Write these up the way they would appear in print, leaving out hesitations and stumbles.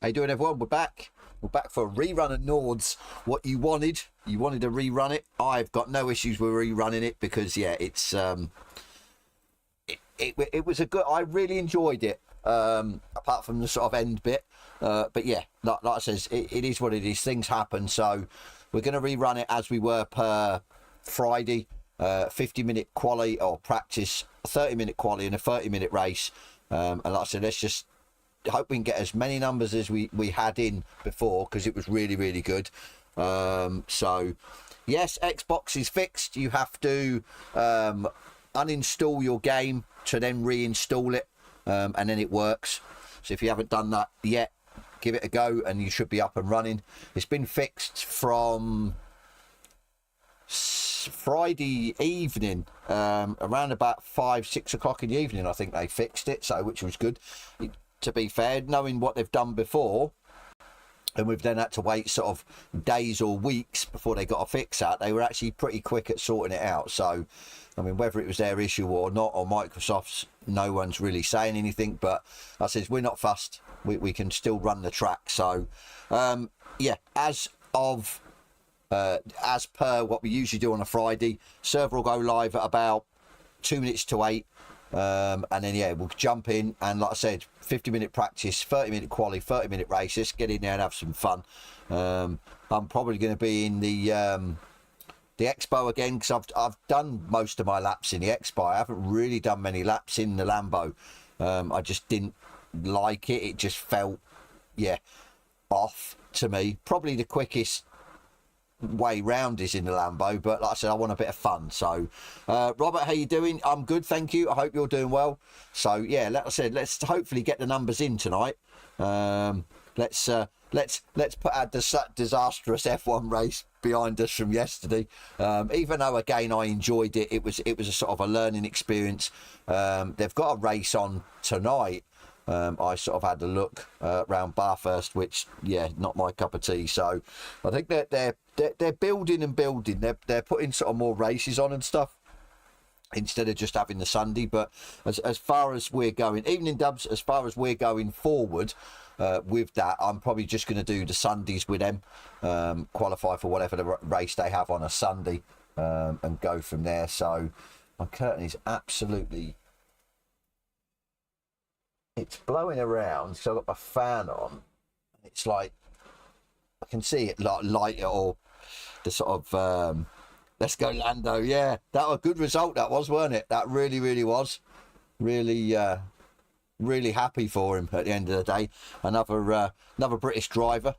How you doing, everyone? We're back. We're back for a rerun of Nords. What you wanted to rerun it. I've got no issues with rerunning it because yeah, it's it was a good. I really enjoyed it. Apart from the sort of end bit, but yeah, like I says, it is what it is. Things happen, so we're going to rerun it as we were per Friday. 50-minute quali or practice, a 30-minute quali and a 30-minute race. And like I said, let's just hope we can get as many numbers as we had in before, because it was really good. So yes, Xbox is fixed. You have to uninstall your game to then reinstall it, and then it works. So if you haven't done that yet, give it a go and you should be up and running. It's been fixed from Friday evening, around about 5-6 o'clock in the evening. I think they fixed it, so which was good. To be fair, knowing what they've done before, and we've then had to wait sort of days or weeks before they got a fix out, they were actually pretty quick at sorting it out. So I mean, whether it was their issue or not, or Microsoft's, no one's really saying anything, but I says we're not fussed. We can still run the track. So yeah, as per what we usually do on a Friday, server will go live at about 2 minutes to 8, and then yeah, we'll jump in, and like I said, 50-minute practice, 30-minute quali, 30-minute race. Let's get in there and have some fun. I'm probably going to be in the Expo again, because I've done most of my laps in the Expo. I haven't really done many laps in the Lambo. I just didn't like it. It just felt, yeah, off to me. Probably the quickest way round is in the Lambo, but like I said, I want a bit of fun. So Robert, how you doing? I'm good, thank you. I hope you're doing well. So yeah, like I said, let's hopefully get the numbers in tonight. Let's put our disastrous F1 race behind us from yesterday. Even though again I enjoyed it, it was a sort of a learning experience. They've got a race on tonight. I sort of had a look around Bathurst, which yeah, not my cup of tea. So I think that they're building and building. They're putting sort of more races on and stuff, instead of just having the Sunday. But as far as we're going, evening dubs, as far as we're going forward with that, I'm probably just going to do the Sundays with them, qualify for whatever the race they have on a Sunday, and go from there. So my curtain is absolutely, it's blowing around, so I've got my fan on. It's like I can see it like light, or the sort of let's go Lando. Yeah, that was a good result, that was, weren't it? That really was. Really happy for him at the end of the day. Another British driver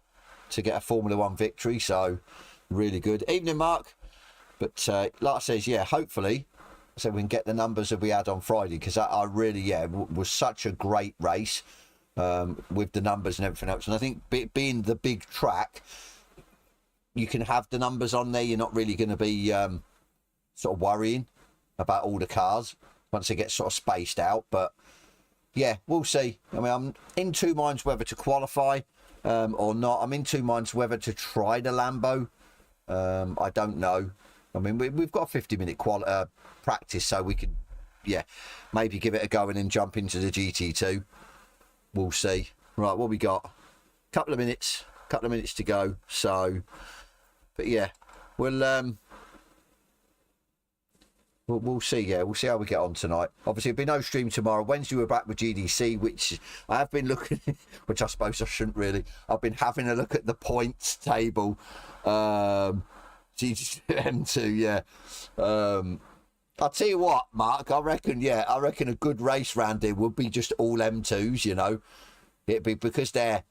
to get a Formula 1 victory, so really good. Evening, Mark. But like I says, yeah, hopefully, so we can get the numbers that we had on Friday, because I really, yeah, was such a great race with the numbers and everything else. And I think being the big track, you can have the numbers on there. You're not really going to be sort of worrying about all the cars once they get sort of spaced out. But yeah, we'll see. I mean, I'm in two minds whether to qualify or not. I'm in two minds whether to try the Lambo. I don't know. I mean, we've got a 50-minute practice, so we could, yeah, maybe give it a go and then jump into the GT2. We'll see. Right, what we got? Couple of minutes to go. So, but yeah, we'll see. Yeah, we'll see how we get on tonight. Obviously, there'll be no stream tomorrow. Wednesday we're back with GDC, which I have been looking, which I suppose I shouldn't really. I've been having a look at the points table. GDM2, yeah. I'll tell you what, Mark, I reckon a good race round here would be just all M2s, you know. It'd be because they're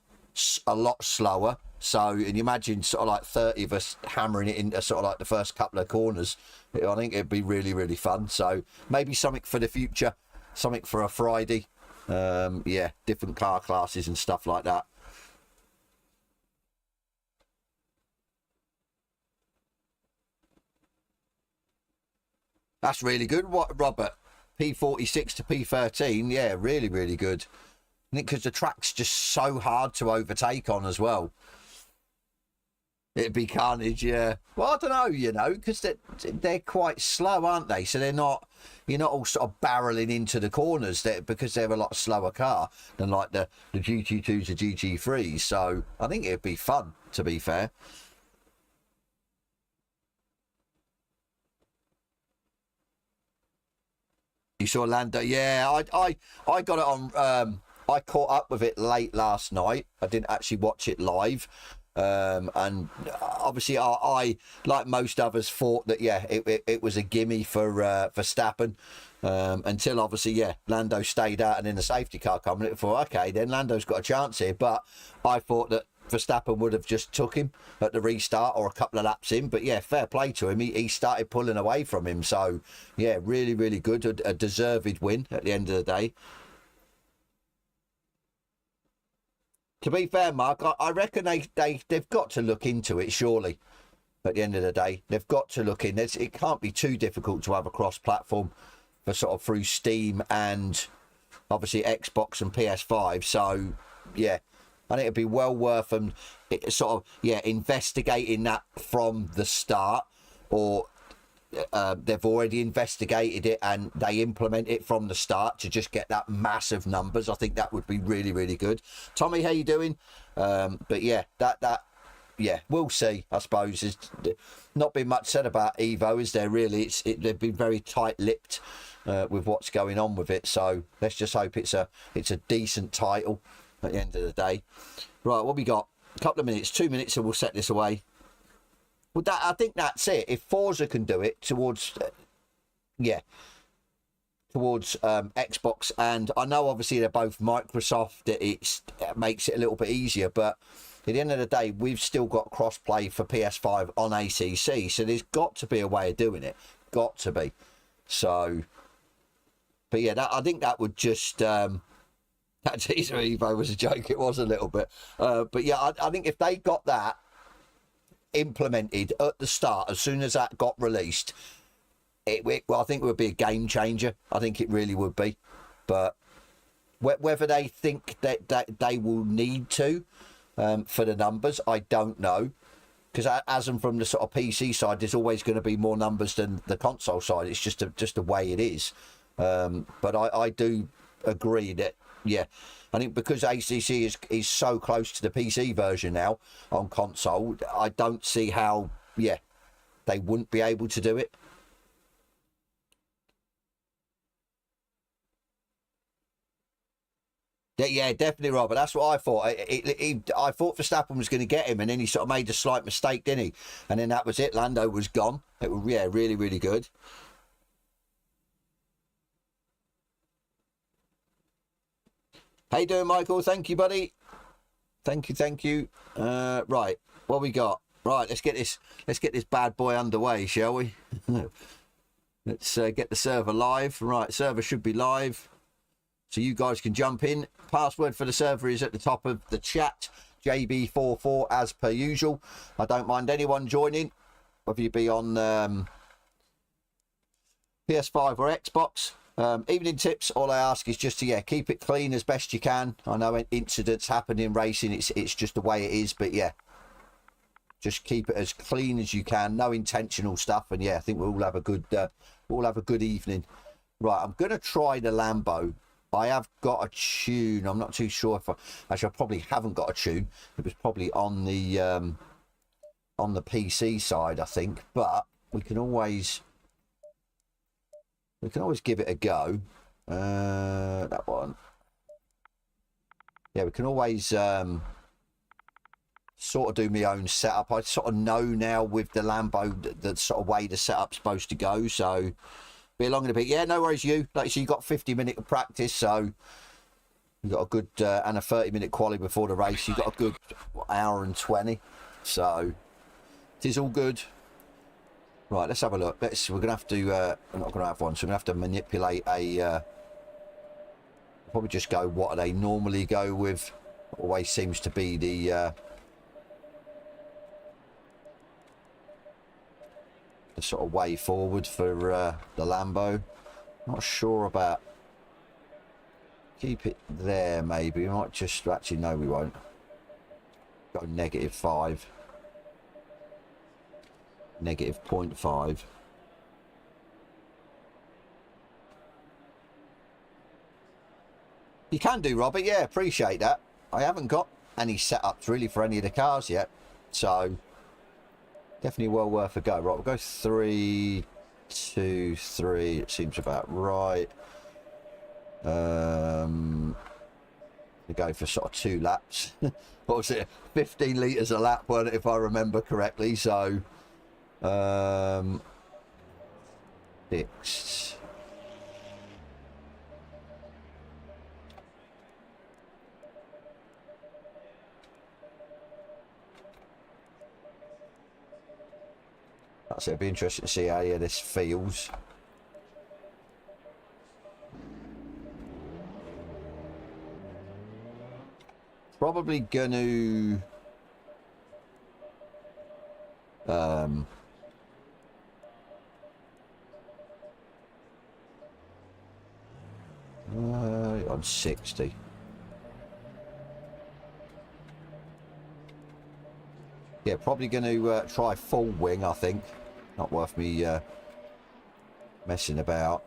a lot slower. So, and you imagine sort of like 30 of us hammering it into sort of like the first couple of corners. I think it'd be really fun. So maybe something for the future, something for a Friday. Yeah, different car classes and stuff like that. That's really good. What, Robert? P46 to P13. Yeah, really good. Because the track's just so hard to overtake on as well. It'd be carnage, yeah. Well, I don't know, you know, because they're quite slow, aren't they? So they're not, you're not all sort of barreling into the corners because they're a lot slower car than like the GT2s, the GT3s. So I think it'd be fun, to be fair. You saw Lando? Yeah, I got it on. I caught up with it late last night. I didn't actually watch it live. And obviously I like most others thought that yeah it was a gimme for Verstappen, until obviously yeah Lando stayed out and then the safety car coming. I thought okay, then Lando's got a chance here, but I thought that Verstappen would have just took him at the restart or a couple of laps in, but yeah, fair play to him, he started pulling away from him, so yeah, really good, a deserved win at the end of the day. To be fair, Mark, I reckon they've got to look into it, surely. At the end of the day, they've got to look in. It can't be too difficult to have a cross-platform for sort of through Steam and obviously Xbox and PS5. So, yeah, I think it'd be well worth them sort of, yeah, investigating that from the start, or they've already investigated it and they implement it from the start to just get that massive numbers. I think that would be really good. Tommy, how you doing? But yeah, yeah, we'll see. I suppose there's not been much said about Evo, is there really? They've been very tight-lipped with what's going on with it, so let's just hope it's a decent title at the end of the day. Right, what we got? A couple of minutes, 2 minutes, and we'll set this away. Well, I think that's it. If Forza can do it towards, towards Xbox, and I know obviously they're both Microsoft, it makes it a little bit easier, but at the end of the day, we've still got crossplay for PS5 on ACC, so there's got to be a way of doing it. Got to be. So, but yeah, I think that would just... that teaser Evo was a joke. It was a little bit. But yeah, I think if they got that implemented at the start, as soon as that got released, well, I think it would be a game changer. I think it really would be. But whether they think that they will need to for the numbers, I don't know. Because as and from the sort of PC side, there's always going to be more numbers than the console side. It's just the way it is. But I do agree that, yeah, I think because ACC is so close to the PC version now on console, I don't see how, yeah, they wouldn't be able to do it. Yeah, definitely, Robert. That's what I thought. I thought Verstappen was going to get him, and then he sort of made a slight mistake, didn't he? And then that was it. Lando was gone. It was, yeah, really good. How you doing, Michael? Thank you, buddy. Thank you. Right, what we got? Right, let's get this bad boy underway, shall we? Let's get the server live. Right, server should be live, so you guys can jump in. Password for the server is at the top of the chat. JB44 as per usual. I don't mind anyone joining, whether you be on PS5 or Xbox. Evening tips, all I ask is just to, yeah, keep it clean as best you can. I know incidents happen in racing, it's just the way it is, but yeah, just keep it as clean as you can, no intentional stuff, and yeah, I think we'll all have a good evening. Right, I'm gonna try the Lambo. I have got a tune. I'm not too sure if I probably haven't got a tune. It was probably on the PC side, I think, but we can always give it a go. That one. Yeah, we can always sort of do my own setup. I sort of know now with the Lambo the sort of way the setup's supposed to go. So be along in a bit. Yeah, no worries, you. Like you see, you got 50 minutes of practice, so you got a good and a 30-minute quali before the race. You got a good hour and 20. So it is all good. Right, let's have a look. We're gonna have to. I'm not gonna have one, so we're gonna have to manipulate a. Probably just go what they normally go with. Always seems to be the sort of way forward for the Lambo. Not sure about. Keep it there, maybe. We might just actually no, we won't. Go -5. negative 0.5. You can do, Robert. Yeah, appreciate that. I haven't got any setups really for any of the cars yet, so definitely well worth a go. Right, we'll go 3, 2, 3. It seems about right. We go for sort of 2 laps. What was it? 15 litres a lap, weren't it, if I remember correctly? So, 6. That's it. It'll be interesting to see how this feels. Probably gonna on 60. Yeah, probably gonna try full wing, I think. Not worth me messing about.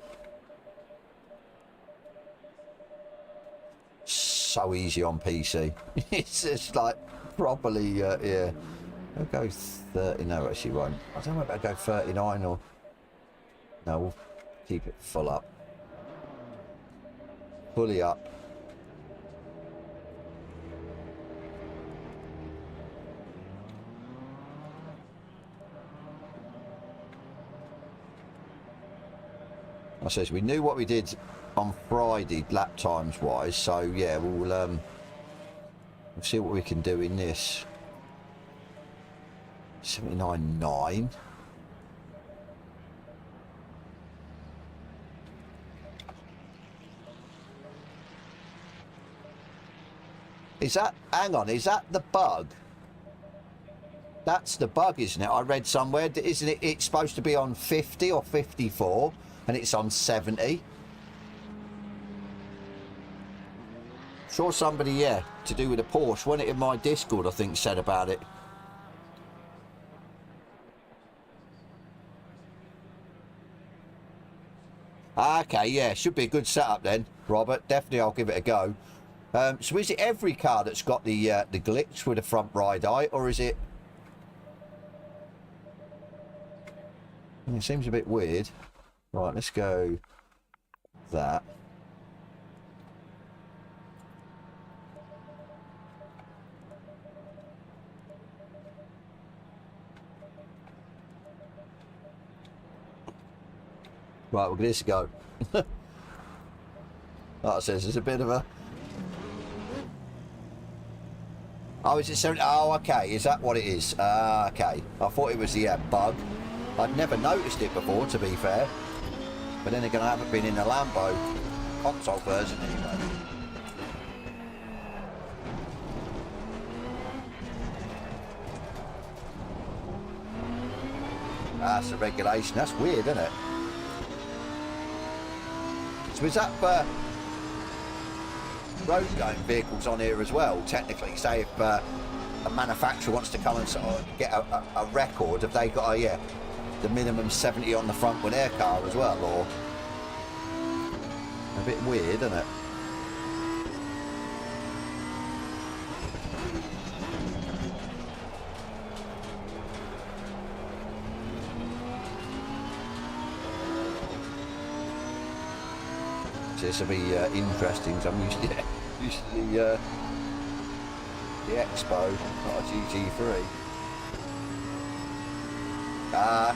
So easy on PC. It's just like properly, yeah. I'll go 30. No, actually won't. I don't know if I'll go 39 or. No, we'll keep it full up. Fully up. I says we knew what we did on Friday lap times wise, so yeah, we'll see what we can do in this. 79.9. Is that, hang on, is that the bug? That's the bug, isn't it? I read somewhere, isn't it? It's supposed to be on 50 or 54 and it's on 70. Sure, somebody, yeah, to do with a Porsche, wasn't it, in my Discord, I think, said about it. Okay, yeah, should be a good setup then, Robert. Definitely, I'll give it a go. So is it every car that's got the glitch with the front right eye, or is it? It seems a bit weird. Right, let's go that. Right, we'll give this a go. Like I says, there's a bit of a... Oh, is it 70? Oh, okay. Is that what it is? Okay. I thought it was the bug. I'd never noticed it before, to be fair. But then again, I haven't been in a Lambo console version anyway. That's a regulation. That's weird, isn't it? So is that road going vehicles on here as well, technically? Say if a manufacturer wants to come and sort of get a record, have they got a, the minimum 70 on the front with their car as well, or? A bit weird, isn't it? This will be interesting, because I'm used to the Expo, not a GT3.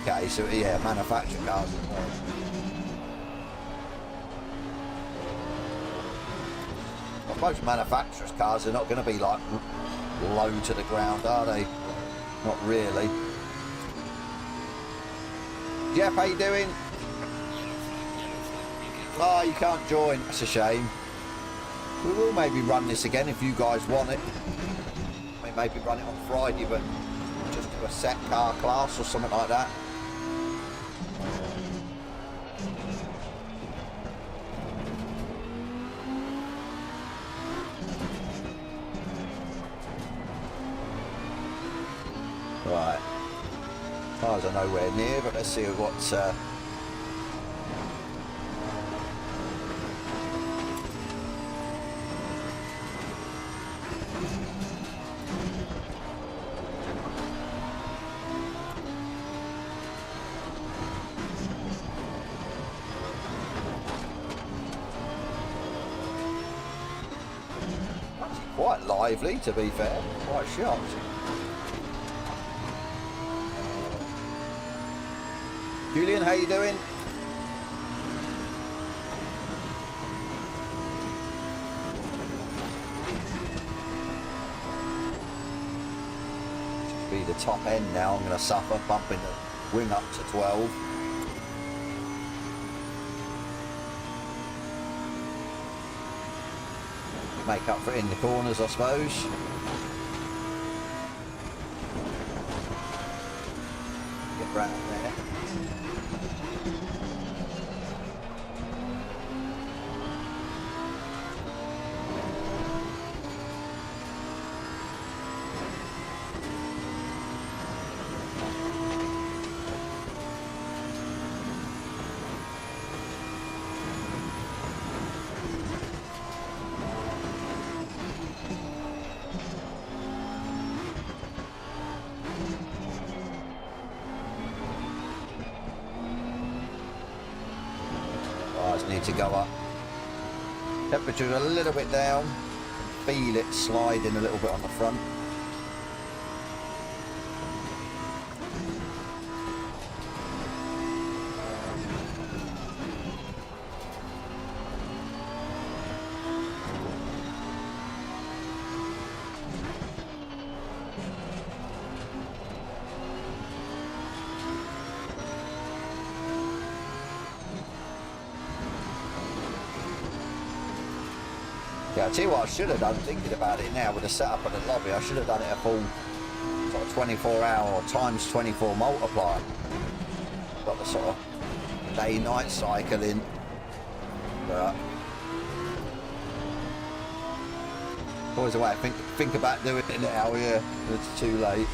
Okay, so yeah, manufactured cars as well. I suppose manufacturers' cars are not going to be like low to the ground, are they? Not really. Jeff, how you doing? Oh, you can't join. That's a shame. We will maybe run this again if you guys want it. I mean, maybe run it on Friday, but just do a set car class or something like that. Right. Cars are nowhere near, but let's see what's... quite lively, to be fair. Quite sharp. Julian, how you doing? Should be the top end now. I'm going to suffer, bumping the wing up to 12. Make up for it in the corners, I suppose. Get round there. Need to go up. Temperature's a little bit down. Feel it sliding a little bit on the front. Yeah, I tell you what I should have done, thinking about it now with the setup of the lobby, I should have done it a full sort of 24-hour or times 24 multiplier. Got the sort of day-night cycle in. But always a way to think about doing it now, yeah, it's too late.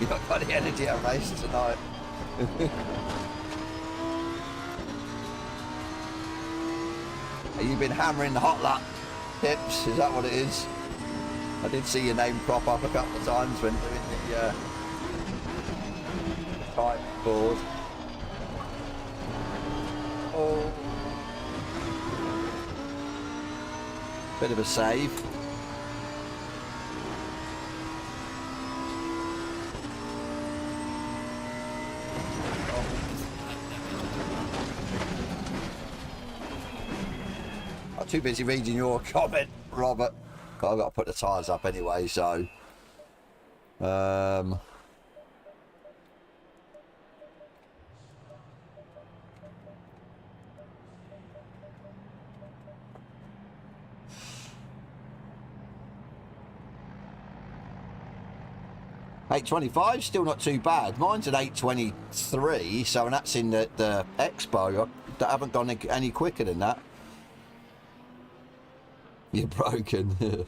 You've not got the energy at race tonight. Have you been hammering the hot lap tips? Is that what it is? I did see your name crop up a couple of times when doing the time board. Oh, bit of a save. Too busy reading your comment, Robert. I've got to put the tyres up anyway, so 825, still not too bad. Mine's at 823, so and that's in the Expo. I haven't gone any quicker than that. You're broken.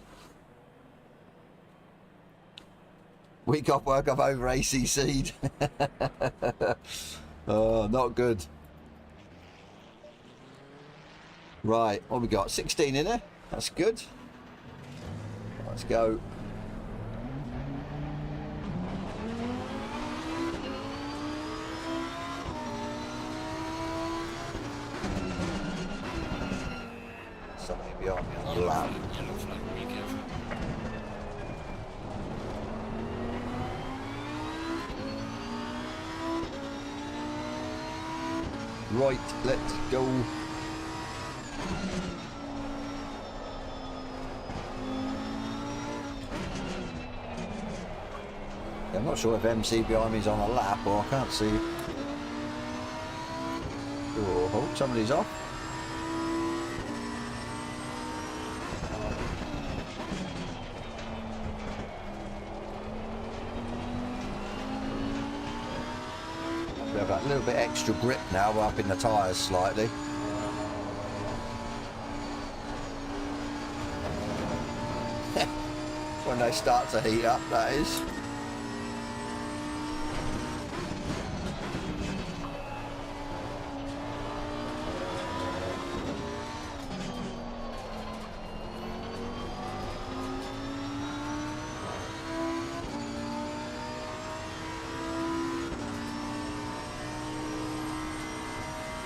Week off work, I've over ACC'd. Oh, not good. Right, what we got? 16 in there. That's good. Let's go. Something behind me on the lap. Right, let's go. I'm not sure if MC behind me is on a lap or I can't see. Oh, hope somebody's off. We have that little bit extra grip now. We're up in the tyres slightly. when they start to heat up, that is.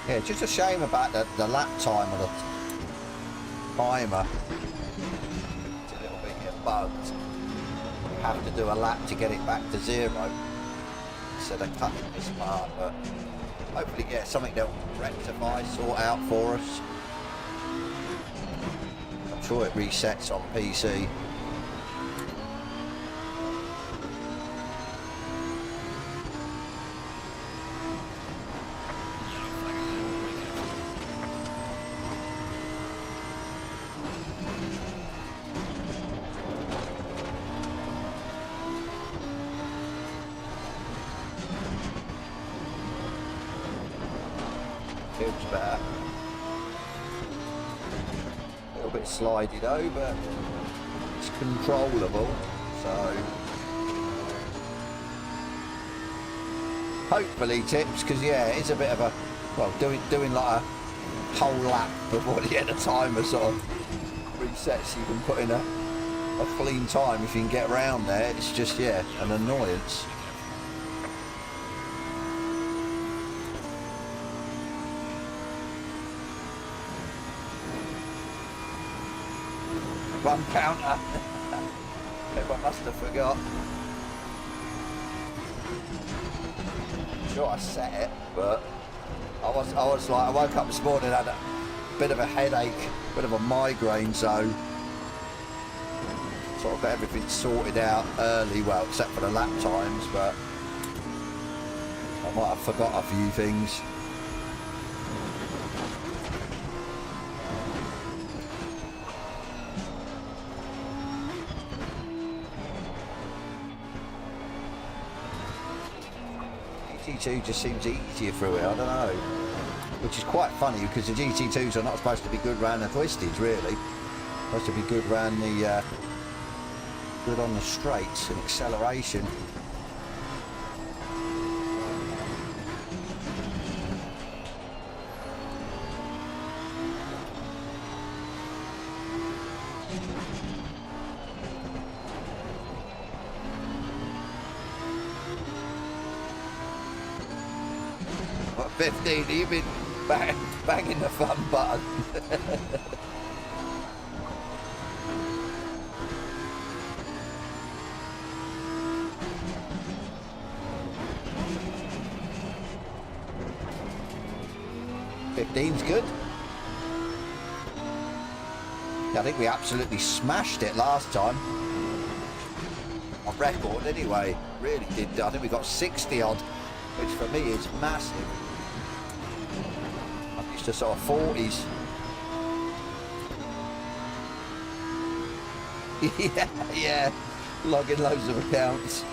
Yeah, just a shame about the lap time of the timer. It's a little bit bugged. You have to do a lap to get it back to 0. So they're cutting this part, but hopefully, yeah, something they'll rectify, sort out for us. I'm sure it resets on PC. Feels better. A little bit slided over, it's controllable, so hopefully tips, because yeah, it's a bit of a, well, doing like a whole lap before the end of timer sort of resets. You can put in a clean time if you can get around there. It's just, yeah, an annoyance. Run counter. Everyone must have forgot. I'm sure I set it, but I was like, I woke up this morning, had a bit of a headache, bit of a migraine, so sort of got everything sorted out early, well, except for the lap times, but I might have forgot a few things. GT2 just seems easier through it, I don't know. Which is quite funny because the GT2s are not supposed to be good round the twisties, really. Supposed to be good round the good on the straights and acceleration. What, 15? You've been banging the fun button. Fifteen's good. Yeah, I think we absolutely smashed it last time. On record, anyway. Really did. I think we got 60 odd, which for me is massive. I'm used to sort of 40s. yeah, logging loads of accounts.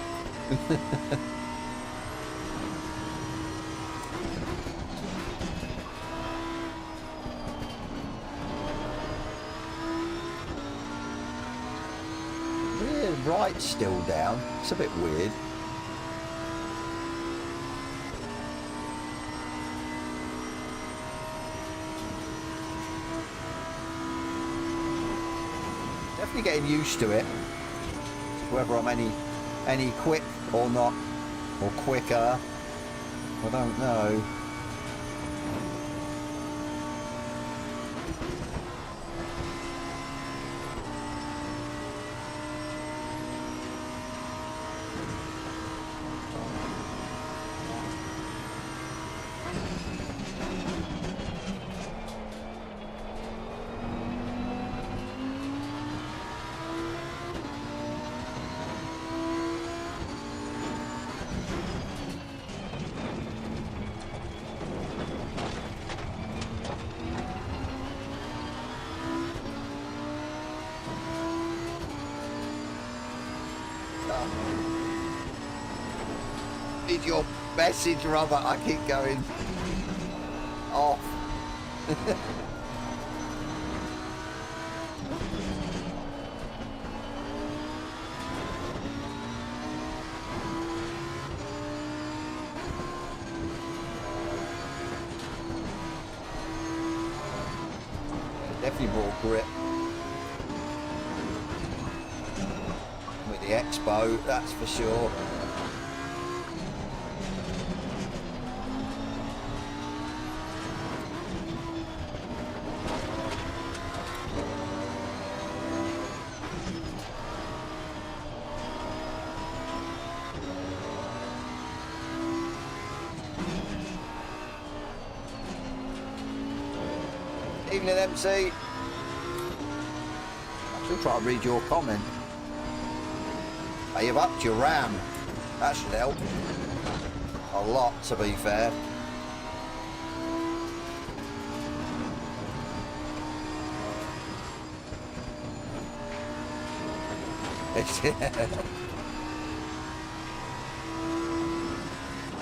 Right's still down. It's a bit weird. Definitely getting used to it. Whether I'm any quick or not, or quicker, I don't know. Need your message, Robert. I keep going off. Definitely more grip. With the Expo, that's for sure. Evening, MC. I'm still trying to read your comment. You've upped your RAM. That should help. A lot, to be fair.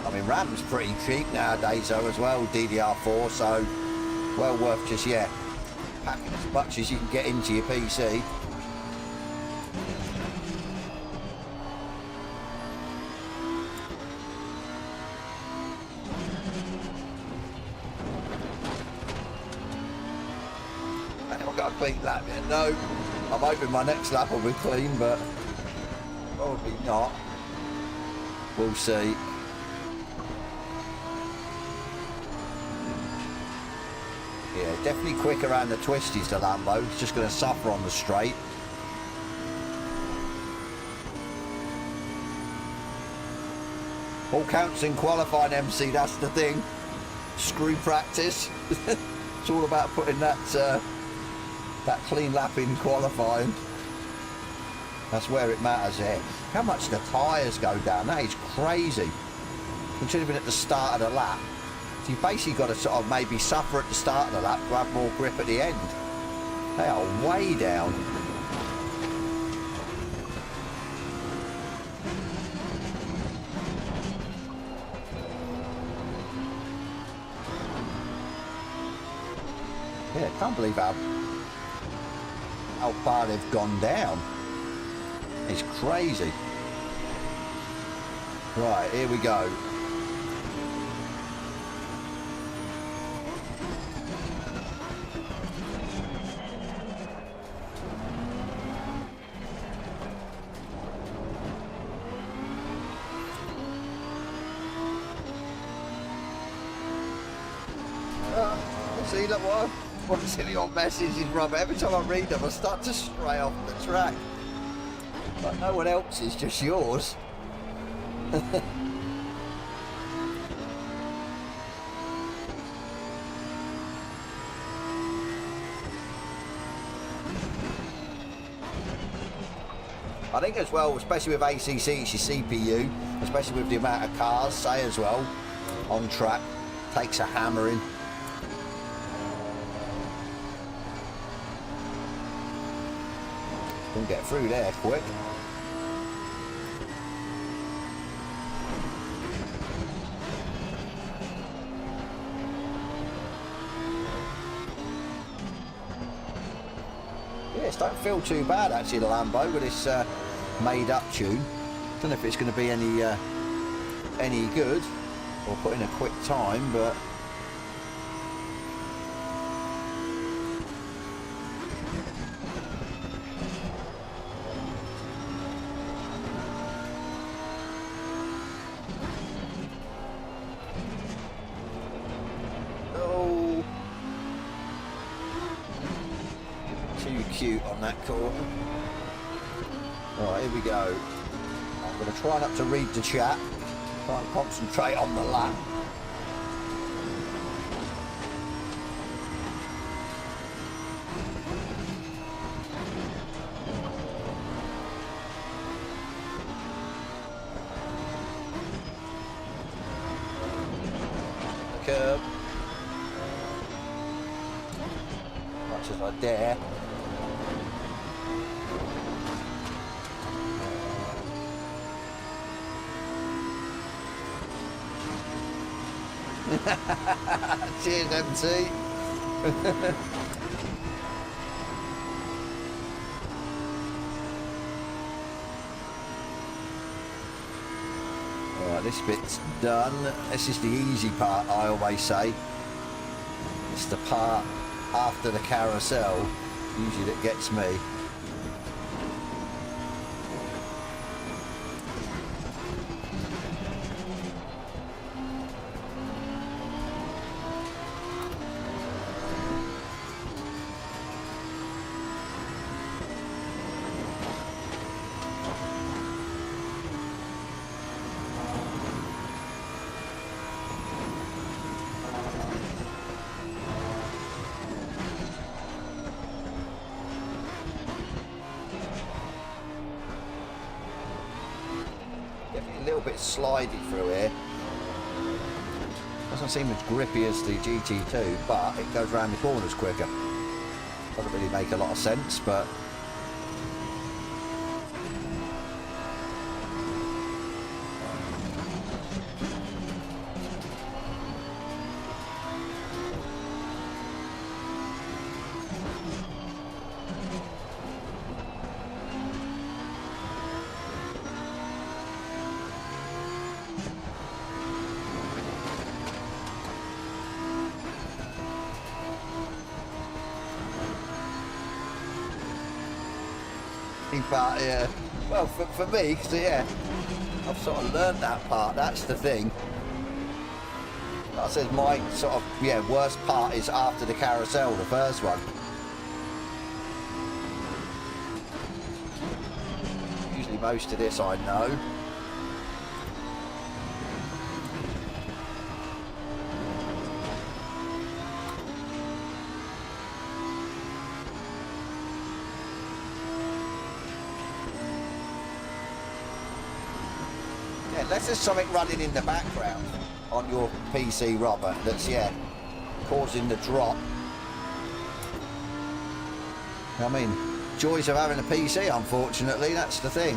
I mean, RAM's pretty cheap nowadays though as well, DDR4, so well worth just, yeah, packing as much as you can get into your PC. I haven't got a clean lap yet, no. I'm hoping my next lap will be clean, but probably not. We'll see. Yeah, definitely quick around the twisties, the Lambo. It's just going to suffer on the straight. All counts in qualifying, MC, that's the thing. Screw practice. It's all about putting that clean lap in qualifying. That's where it matters here. How much the tyres go down, that is crazy. Considering at the start of the lap. So you've basically got to sort of maybe suffer at the start of the lap to have more grip at the end. They are way down. Yeah, I can't believe how far they've gone down. It's crazy. Right, here we go. See that one? What a silly old messages, Rob. Every time I read them, I start to stray off the track. But no one else is, just yours. I think as well, especially with ACC, it's your CPU, especially with the amount of cars, say as well, on track, takes a hammering. Couldn't get through there quick. Yeah, it don't feel too bad actually, the Lambo, with this made up tune. Don't know if it's going to be any good or put in a quick time, but cute on that corner. Alright, here we go. I'm going to try not to read the chat. Try and concentrate on the lap. Curb. Much as I dare. Cheers, MT. Alright, this bit's done. This is the easy part, I always say. It's the part after the carousel usually that gets me. A little bit slidey through here. Doesn't seem as grippy as the GT2, but it goes around the corners quicker. Doesn't really make a lot of sense, but yeah, well, for me, because yeah, I've sort of learned that part. That's the thing. Like I said, my sort of worst part is after the carousel, the first one. Usually most of this I know. Unless there's something running in the background on your PC, Robert, that's, causing the drop. I mean, joys of having a PC, unfortunately, that's the thing.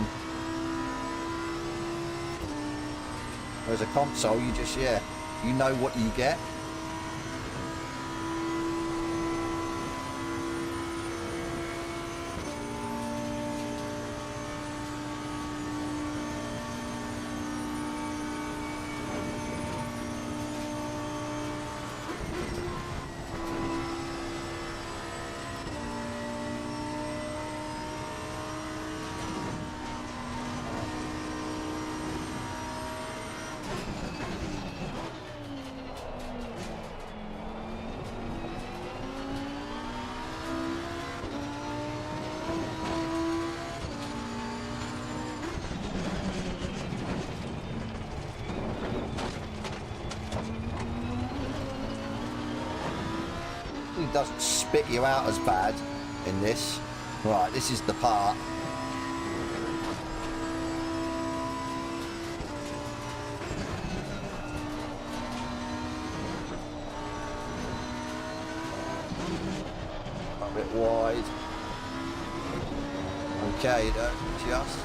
Whereas a console, you just, you know what you get. Doesn't spit you out as bad in this. Right, this is the part. A bit wide. Okay, just.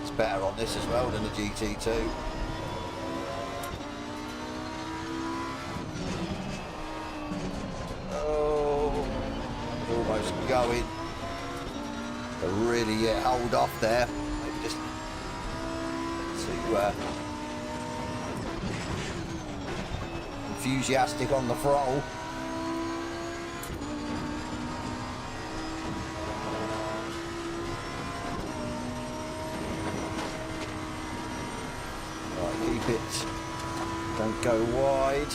It's better on this as well than the GT2. Oh, almost going. To really hold off there. Maybe just too enthusiastic on the throttle. It don't go wide.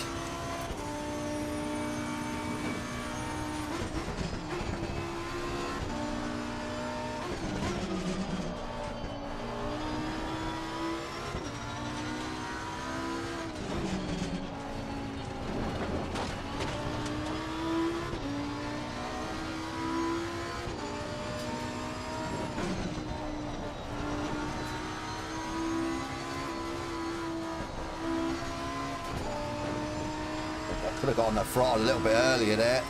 Could have got on the throttle a little bit earlier there.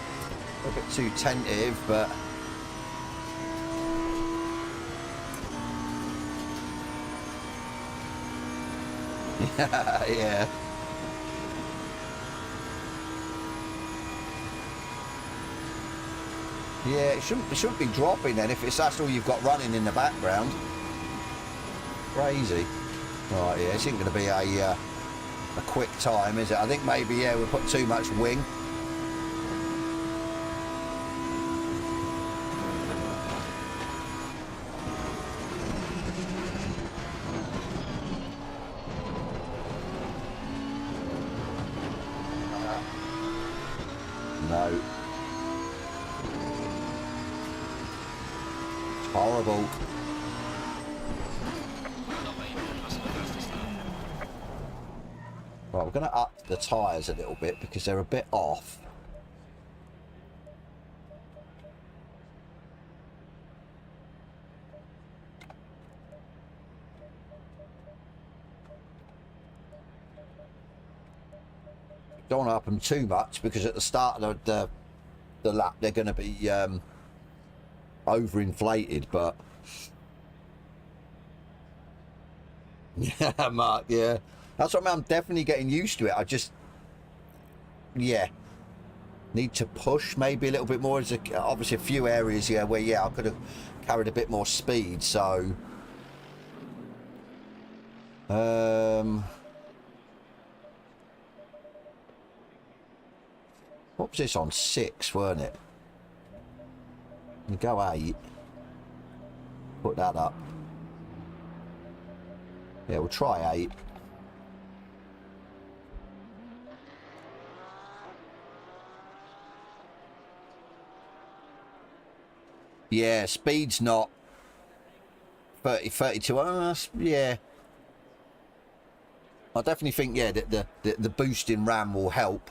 A bit too tentative, but Yeah. Yeah, it shouldn't be dropping then if that's all you've got running in the background. Crazy. Right, yeah, this isn't going to be a quick time, is it? I think maybe, yeah, we put too much wing. No. It's horrible. Right, we're going to up the tyres a little bit because they're a bit off. Don't want to up them too much because at the start of the lap they're going to be overinflated, but yeah, Mark, yeah. That's what I'm definitely getting used to it. I just, yeah, need to push maybe a little bit more. There's obviously a few areas, yeah, where, yeah, I could have carried a bit more speed, so... what was this on? 6, weren't it? Go 8. Put that up. Yeah, we'll try 8. Yeah, speed's not 30, 32. Yeah. I definitely think, yeah, that the boost in RAM will help.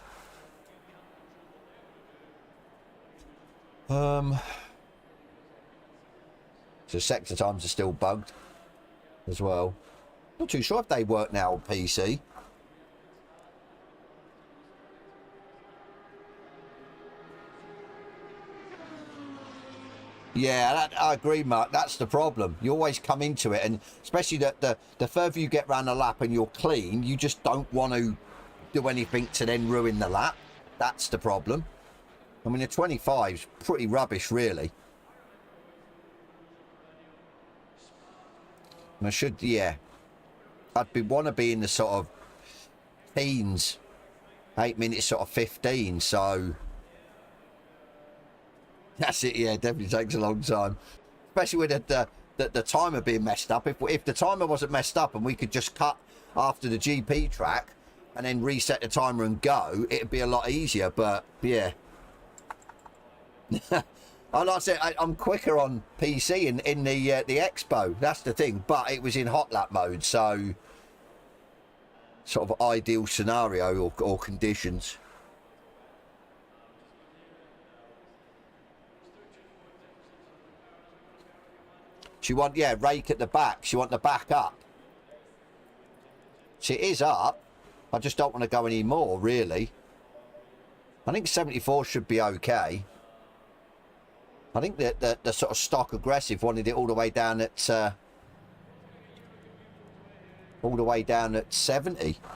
So sector times are still bugged as well. Not too sure if they work now on PC. Yeah, I agree, Mark. That's the problem. You always come into it, and especially the further you get around the lap and you're clean, you just don't want to do anything to then ruin the lap. That's the problem. I mean, the 25's pretty rubbish, really. And I should, yeah. Want to be in the sort of teens, 8 minutes, sort of 15, so... That's it, yeah, it definitely takes a long time. Especially with the timer being messed up. If the timer wasn't messed up and we could just cut after the GP track and then reset the timer and go, it'd be a lot easier, but yeah. Like I said, I'm quicker on PC in the Expo, that's the thing, but it was in hot lap mode, so sort of ideal scenario or conditions. She want, yeah, rake at the back. She want the back up. See, it is up. I just don't want to go any more, really. I think 74 should be okay. I think that the sort of stock aggressive wanted it all the way down at 70.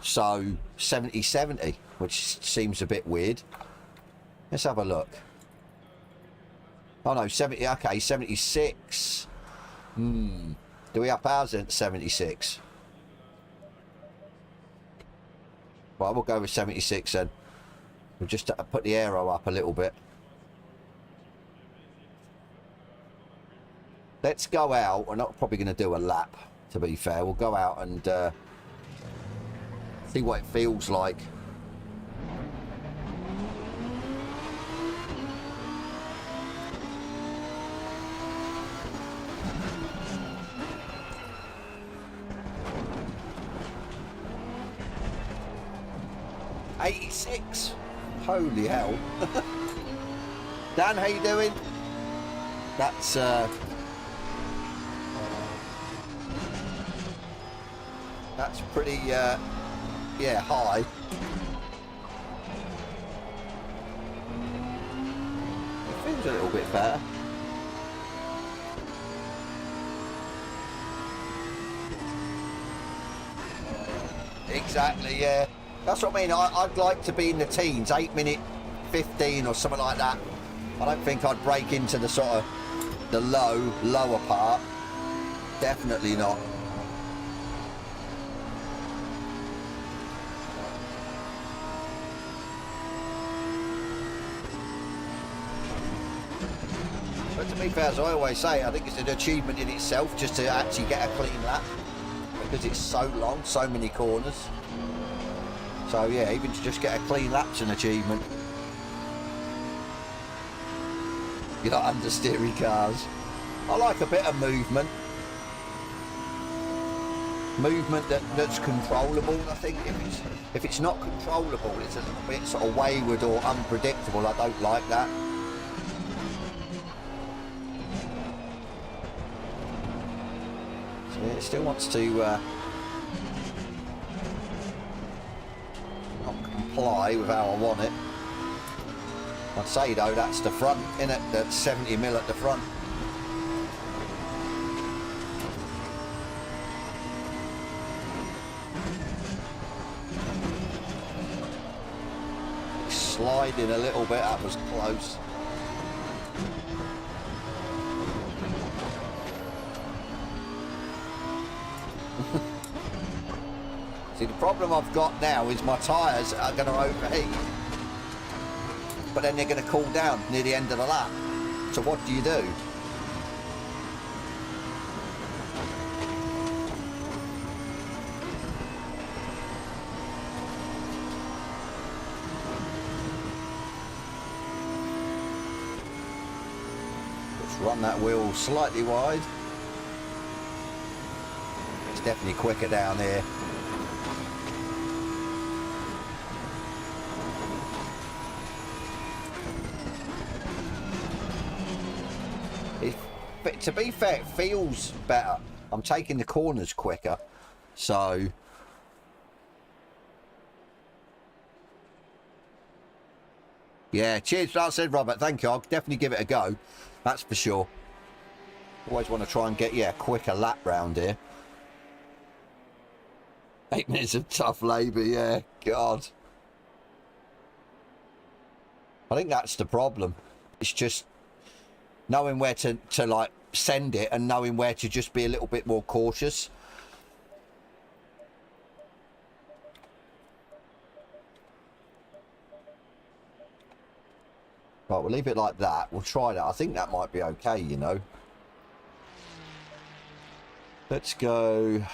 So 70, which seems a bit weird. Let's have a look. Oh no, 70. Okay, 76. Do we up ours at 76? Well, we'll go with 76 then. We'll just put the aero up a little bit. Let's go out. We're not probably going to do a lap, to be fair. We'll go out and see what it feels like. $86. Holy hell. Dan, how you doing? That's pretty yeah, high. It feels a little bit better. exactly, yeah. That's what I mean. I'd like to be in the teens, 8-minute 15 or something like that. I don't think I'd break into the sort of the lower part. Definitely not. But to be fair, as I always say, I think it's an achievement in itself just to actually get a clean lap, because it's so long, so many corners. So yeah, even to just get a clean lap's an achievement. You're not understeering cars. I like a bit of movement. Movement that's controllable. I think if it's not controllable, it's a little bit sort of wayward or unpredictable. I don't like that. So yeah, it still wants to not comply with how I want it. I'd say though, that's the front, innit? That's 70mm at the front. Sliding a little bit, that was close. See, the problem I've got now is my tyres are going to overheat, but then they're going to cool down near the end of the lap. So what do you do? Let's run that wheel slightly wide. It's definitely quicker down here. But to be fair, it feels better. I'm taking the corners quicker, so yeah. Cheers, like I said, Robert. Thank you. I'll definitely give it a go. That's for sure. Always want to try and get a quicker lap round here. 8 minutes of tough labour, yeah. God, I think that's the problem. It's just knowing where to like send it and knowing where to just be a little bit more cautious. Right, we'll leave it like that. We'll try that. I think that might be okay, you know. Let's go.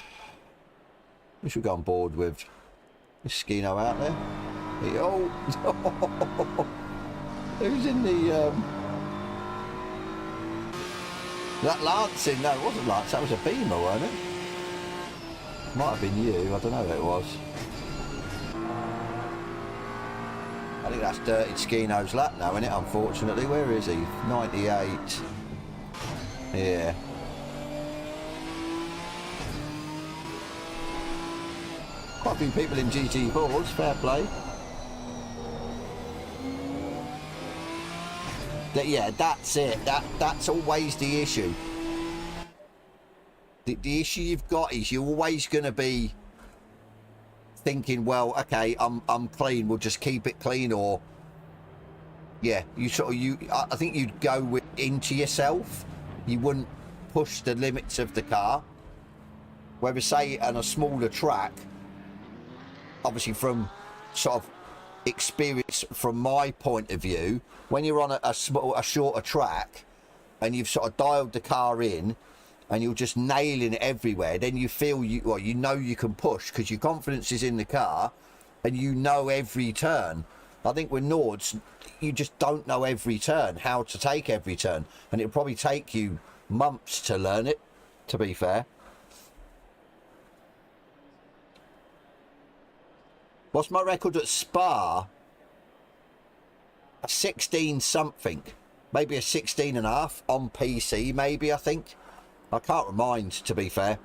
We should go on board with this Skino out there. Oh, who's in the that Lancing? No, it wasn't Lance, that was a Beamer, wasn't it? Might have been you, I don't know who it was. I think that's Dirty Skino's lap now, isn't it, unfortunately? Where is he? 98. Yeah. Quite a few people in GT4s, fair play. Yeah, that's it. That's always the issue. The issue you've got is you're always going to be thinking, well, okay, I'm clean. We'll just keep it clean, or yeah, I think you'd go into yourself. You wouldn't push the limits of the car. Whereas, say, on a smaller track, obviously from sort of experience from my point of view, when you're on a shorter track and you've sort of dialed the car in and you're just nailing it everywhere, then you feel you know you can push because your confidence is in the car and you know every turn. I think with Nords, you just don't know every turn, how to take every turn, and it'll probably take you months to learn it, to be fair. What's my record at Spa? A 16 something, maybe a 16 and a half on PC, maybe, I think. I can't remind, to be fair.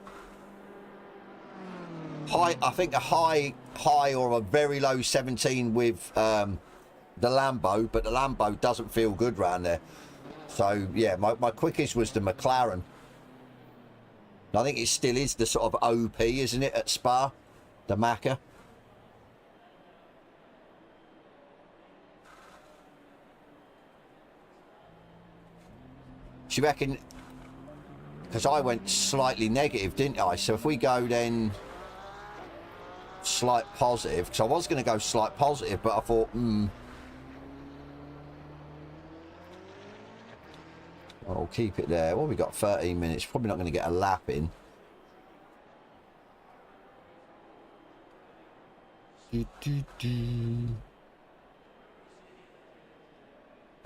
I think a high or a very low 17 with the Lambo, but the Lambo doesn't feel good round there. So yeah, my quickest was the McLaren. I think it still is the sort of OP, isn't it, at Spa, the Macca. Do you reckon? Because I went slightly negative, didn't I? So if we go then slight positive, because I was going to go slight positive, but I thought, I'll keep it there. Well, we got 13 minutes. Probably not going to get a lap in.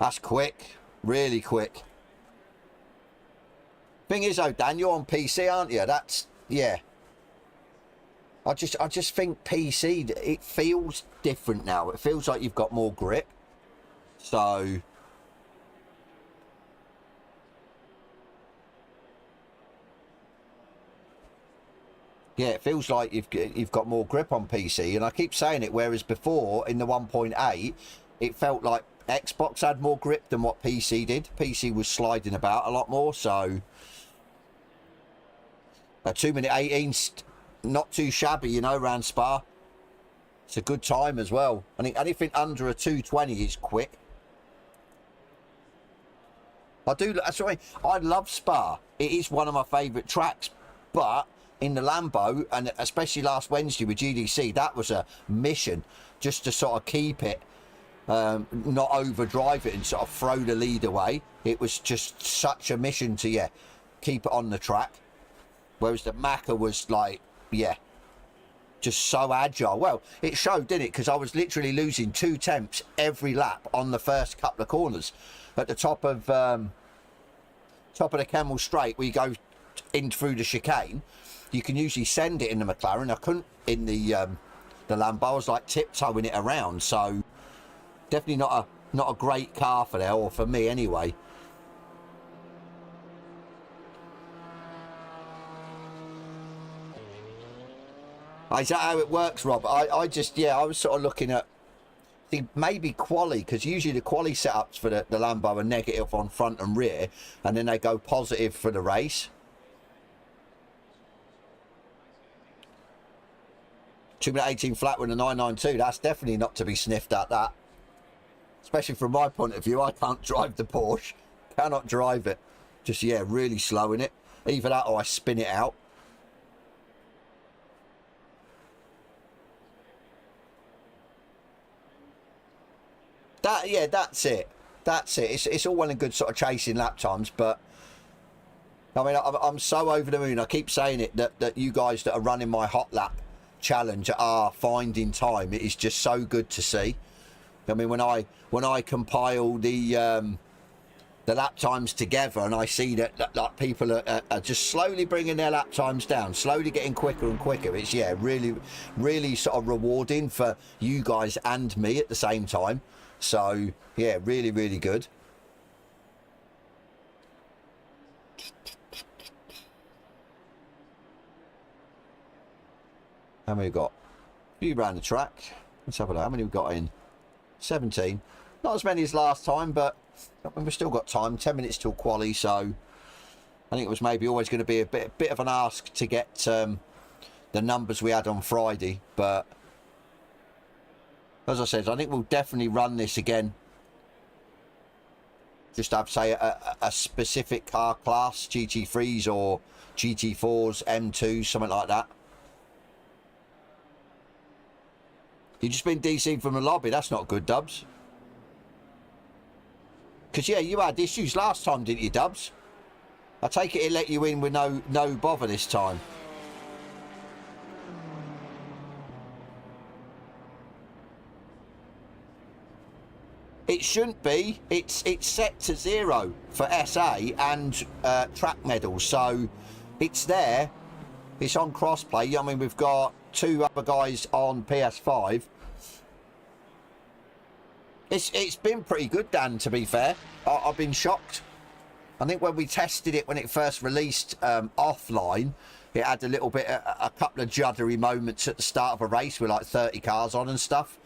That's quick. Really quick. Thing is, though, Dan, you're on PC, aren't you? That's, yeah. I just think PC, it feels different now. It feels like you've got more grip. So yeah, it feels like you've got more grip on PC, and I keep saying it. Whereas before in the 1.8, it felt like Xbox had more grip than what PC did. PC was sliding about a lot more. So a 2-minute 18, not too shabby, you know, round Spa. It's a good time as well. I think anything under a 220 is quick. I do. That's why I love Spa. It is one of my favourite tracks, but in the Lambo, and especially last Wednesday with GDC, that was a mission just to sort of keep it, not overdrive it and sort of throw the lead away. It was just such a mission to, yeah, keep it on the track. Whereas the Macca was like, yeah, just so agile. Well, it showed, didn't it? Because I was literally losing 2 tenths every lap on the first couple of corners. At the top of the Camel Straight, where you go in through the chicane, you can usually send it in the McLaren. I couldn't in the Lambo. I was like tiptoeing it around. So definitely not a great car for there, or for me anyway. Is that how it works, Rob? I just, yeah, I was sort of looking at, I think maybe quali, because usually the quali setups for the Lambo are negative on front and rear, and then they go positive for the race. 2-minute 18 flat with a 992, that's definitely not to be sniffed at, that. Especially from my point of view, I can't drive the Porsche. Cannot drive it. Just, yeah, really slow in it. Either that or I spin it out. Yeah, that's it. That's it. It's all well and good sort of chasing lap times, but I mean, I'm so over the moon. I keep saying it, that you guys that are running my hot lap challenge are finding time. It is just so good to see. I mean, when I compile the lap times together, and I see that like people are just slowly bringing their lap times down, slowly getting quicker and quicker. It's, yeah, really sort of rewarding for you guys and me at the same time. So yeah, really good. How many we got? A few around the track. Let's have a look. How many we got in? 17. Not as many as last time, but we've still got time. 10 minutes till quali, so I think it was maybe always going to be a bit of an ask to get the numbers we had on Friday. But as I said, I think we'll definitely run this again. Just have, say, a specific car class, GT3s or GT4s, M2s, something like that. You just been DC'd from the lobby. That's not good, Dubs. Because, yeah, you had issues last time, didn't you, Dubs? I take it let you in with no bother this time. It shouldn't be. It's set to 0 for SA and track medals, so it's there. It's on crossplay. I mean, we've got 2 other guys on PS5. It's been pretty good, Dan, to be fair. I've been shocked. I think when we tested it when it first released offline, it had a little bit, a couple of juddery moments at the start of a race with like 30 cars on and stuff.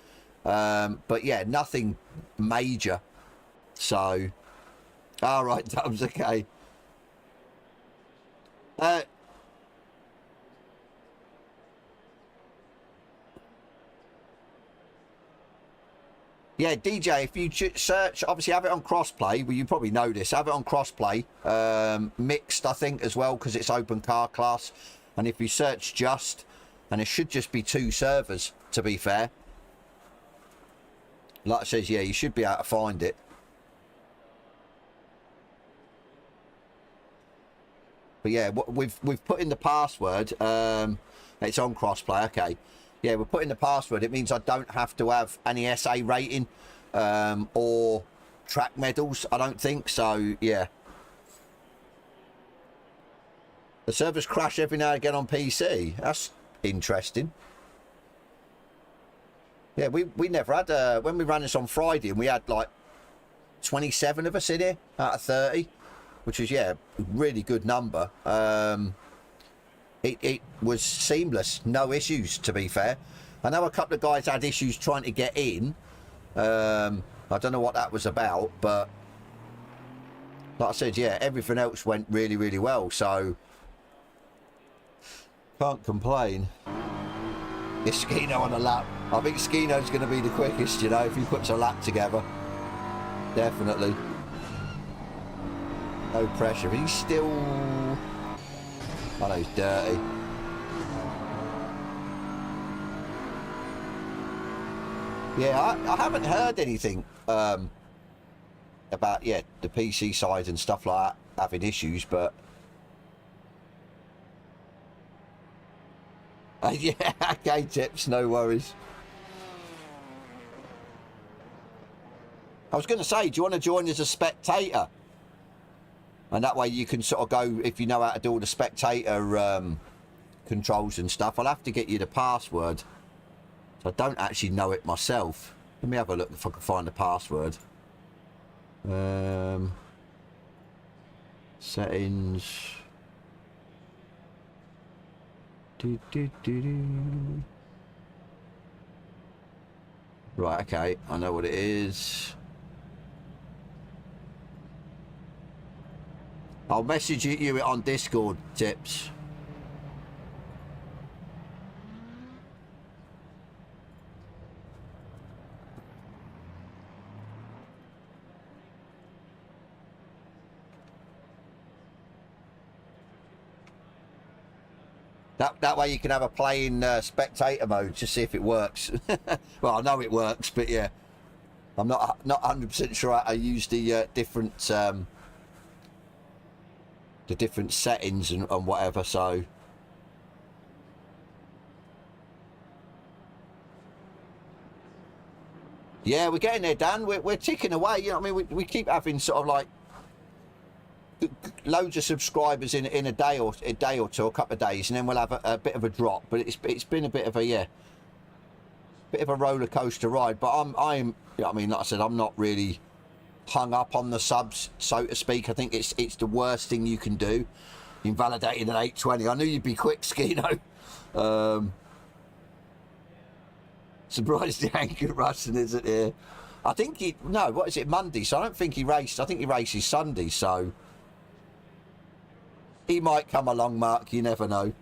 But yeah, nothing major. So, all right, Dubs, okay. Yeah, DJ, if you search, obviously have it on Crossplay. Well, you probably know this. Have it on Crossplay. Mixed, I think, as well, because it's open car class. And if you search just, and it should just be 2 servers, to be fair. Like I says, yeah, you should be able to find it. But yeah, we've put in the password. It's on Crossplay, okay. Yeah, we're putting the password. It means I don't have to have any SA rating or track medals, I don't think. So, yeah. The servers crash every now and again on PC. That's interesting. Yeah, we never had... when we ran this on Friday, and we had, like, 27 of us in here out of 30, which is, yeah, a really good number. It was seamless, no issues, to be fair. I know a couple of guys had issues trying to get in. I don't know what that was about, but like I said, yeah, everything else went really, really well, so can't complain. It's Skino on a lap. I think Skino's going to be the quickest, you know, if he puts a lap together. Definitely. No pressure. He's still... I know he's dirty. Yeah, I haven't heard anything about, yeah, the PC side and stuff like that having issues, but... yeah, okay, Tips, no worries. I was going to say, do you want to join as a spectator? And that way you can sort of go, if you know how to do all the spectator controls and stuff. I'll have to get you the password. So I don't actually know it myself. Let me have a look if I can find the password. Settings. Right, okay. I know what it is. I'll message you on Discord, Tips. That way you can have a play in spectator mode, just see if it works. Well, I know it works, but yeah, I'm not 100% sure how to use the different settings and whatever. So yeah, we're getting there, Dan. We're ticking away. You know what I mean? We keep having sort of like loads of subscribers in a day or two, a couple of days, and then we'll have a bit of a drop. But it's been a bit of a bit of a roller coaster ride. But I'm you know what I mean, like I said, I'm not really hung up on the subs, so to speak. I think it's the worst thing you can do, invalidating an 820. I knew you'd be quick, Skino. Surprised the anchor Russian isn't here. I think what is it, Monday? So I don't think he raced. I think he races Sunday, so he might come along, Mark. You never know.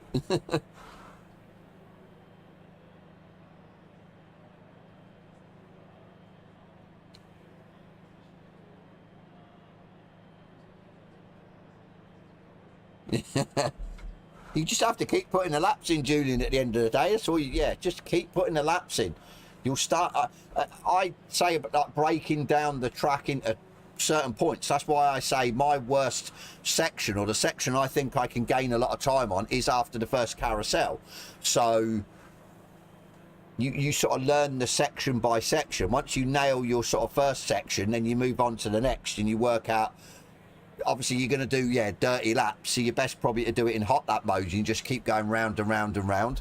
You just have to keep putting the laps in, Julian, at the end of the day. That's all just keep putting the laps in. You'll start, I say about like breaking down the track into certain points. That's why I say my worst section, or the section I think I can gain a lot of time on, is after the first carousel. So you sort of learn the section by section. Once you nail your sort of first section, then you move on to the next and you work out. Obviously you're going to do dirty laps, so you're best probably to do it in hot lap mode. You just keep going round and round and round.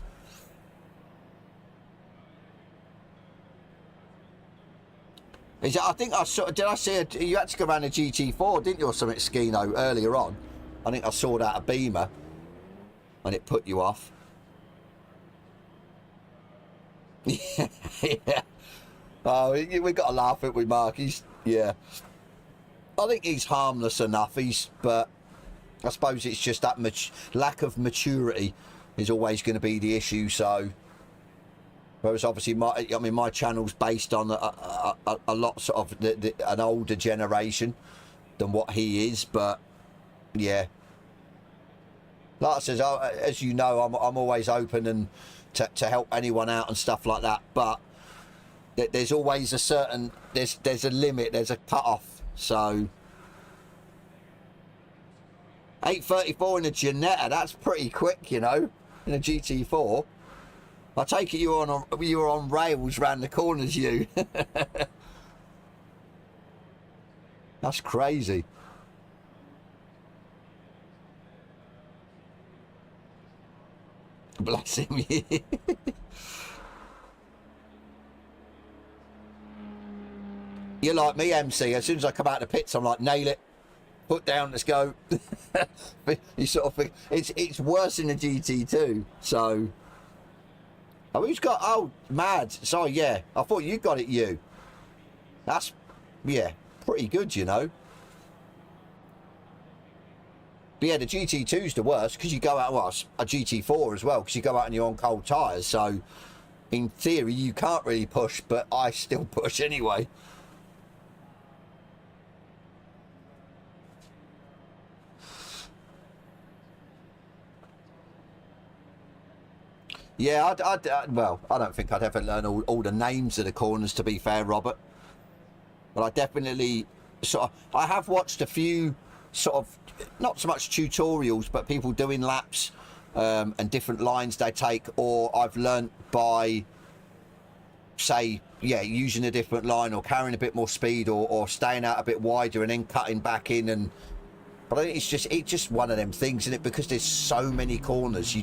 I think I saw, did I see you had to go around a GT4, didn't you, or something, Skino, earlier on? I think I saw that, a Beamer, and it put you off. Yeah. Oh, we got to laugh at with Mark. I think he's harmless enough. But I suppose it's just that lack of maturity is always going to be the issue. So, Whereas obviously my channel's based on a lot sort of an older generation than what he is. But yeah, like I says, as you know, I'm always open and to help anyone out and stuff like that. But there's always a certain there's a limit, there's a cut off. So 834 in a Janetta, that's pretty quick, you know, in a GT4. I take it you were on rails round the corners, you. That's crazy. Bless him. You're like me, MC. As soon as I come out of the pits, I'm like, nail it. Put down, let's go. You sort of think it's worse in the GT2. So, oh, who's got? Oh, mad. Sorry, yeah. I thought you got it. You. That's yeah, pretty good, you know. But yeah, the GT2's the worst because you go out. Well, a GT4 as well because you go out and you're on cold tyres. So, in theory, you can't really push, but I still push anyway. Yeah, well, I don't think I'd ever learn all the names of the corners, to be fair, Robert. But I definitely I have watched a few sort of, not so much tutorials, but people doing laps and different lines they take, or I've learnt by, say, yeah, using a different line or carrying a bit more speed or staying out a bit wider and then cutting back in. But I think it's just one of them things, isn't it? Because there's so many corners,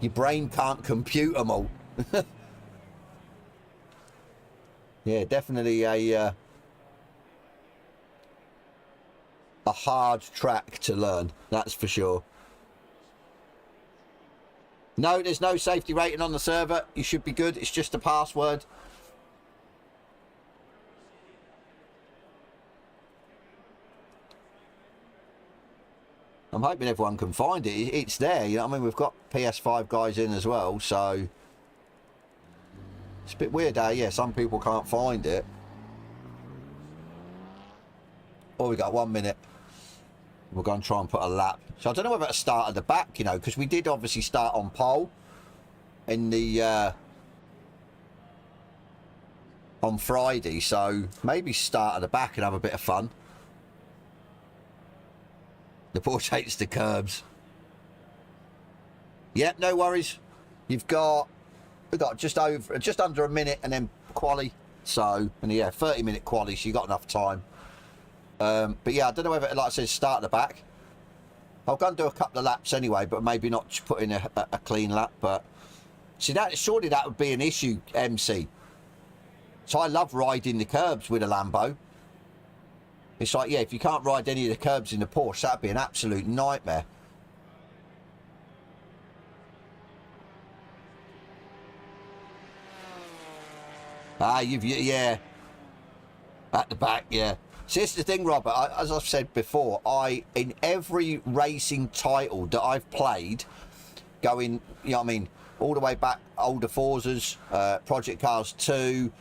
your brain can't compute them all. Yeah, definitely a hard track to learn, that's for sure. No, there's no safety rating on the server. You should be good. It's just a password. I'm hoping everyone can find it. It's there, you know what I mean? We've got PS5 guys in as well, so it's a bit weird how, yeah, some people can't find it. Oh, we got 1 minute. We're going to try and put a lap. So I don't know whether to start at the back, you know, because we did obviously start on pole in the on Friday, so maybe start at the back and have a bit of fun. The Porsche hates the curbs. Yep, no worries. We've got just under a minute and then quali. So, and yeah, 30-minute quali, so you got enough time. But yeah, I don't know whether, like I said, start at the back. I'll go and do a couple of laps anyway, but maybe not put in a clean lap. But see, surely that would be an issue, MC. So I love riding the curbs with a Lambo. It's like, yeah, if you can't ride any of the curbs in the Porsche, that'd be an absolute nightmare. Ah, yeah. At the back, yeah. See, it's the thing, Robert, as I've said before, in every racing title that I've played, going, you know what I mean, all the way back, older Forzas, Project Cars 2,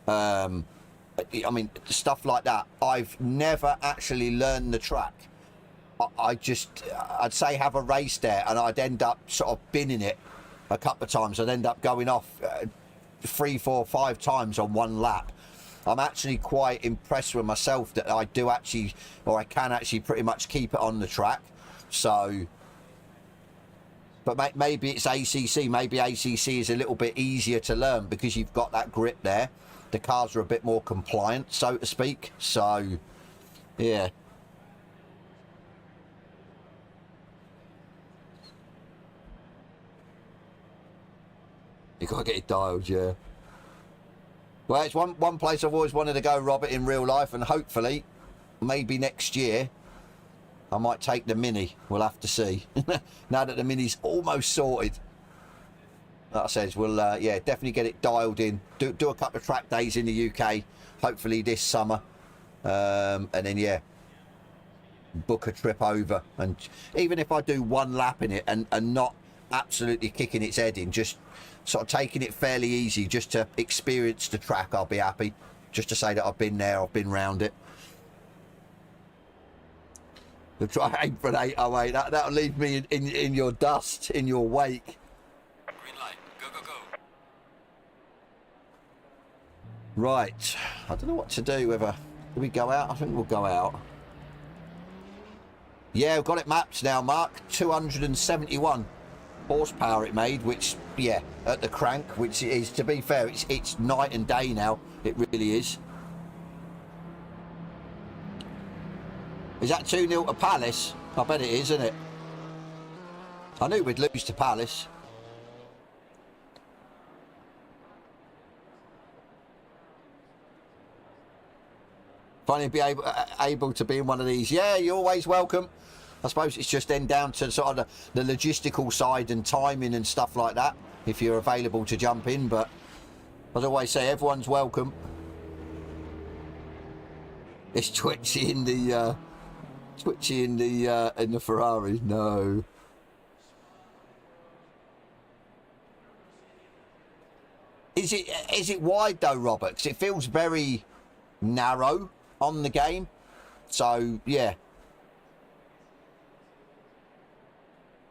I mean, stuff like that, I've never actually learned the track. I'd say have a race there and I'd end up sort of binning it a couple of times. I'd end up going off 3, 4, 5 times on one lap. I'm actually quite impressed with myself that I do actually, or I can actually pretty much keep it on the track. So, but maybe it's ACC. Maybe ACC is a little bit easier to learn because you've got that grip there. The cars are a bit more compliant, so to speak. So, yeah. You gotta get it dialed, yeah. Well, it's one place I've always wanted to go, Robert, in real life, and hopefully, maybe next year, I might take the Mini. We'll have to see. Now that the Mini's almost sorted. Like I said, we'll yeah, definitely get it dialed in. Do a couple of track days in the UK, hopefully this summer, and then yeah, book a trip over. And even if I do one lap in it and not absolutely kicking its head in, just sort of taking it fairly easy, just to experience the track, I'll be happy. Just to say that I've been there, I've been round it. The try aim for an 808, that'll leave me in your dust, in your wake. Green light. Go, go, go. Right, I don't know what to do, whether... Do we go out? I think we'll go out. Yeah, we've got it mapped now, Mark. 271 horsepower it made, which, yeah, at the crank, which is, to be fair, it's night and day now. It really is. Is that 2-0 to Palace? I bet it is, isn't it? I knew we'd lose to Palace. Finally be able to be in one of these. Yeah, you're always welcome. I suppose it's just then down to sort of the logistical side and timing and stuff like that, if you're available to jump in. But as I always say, everyone's welcome. It's twitchy in the in the Ferrari. No. Is it wide though, Robert? Because it feels very narrow on the game. So yeah.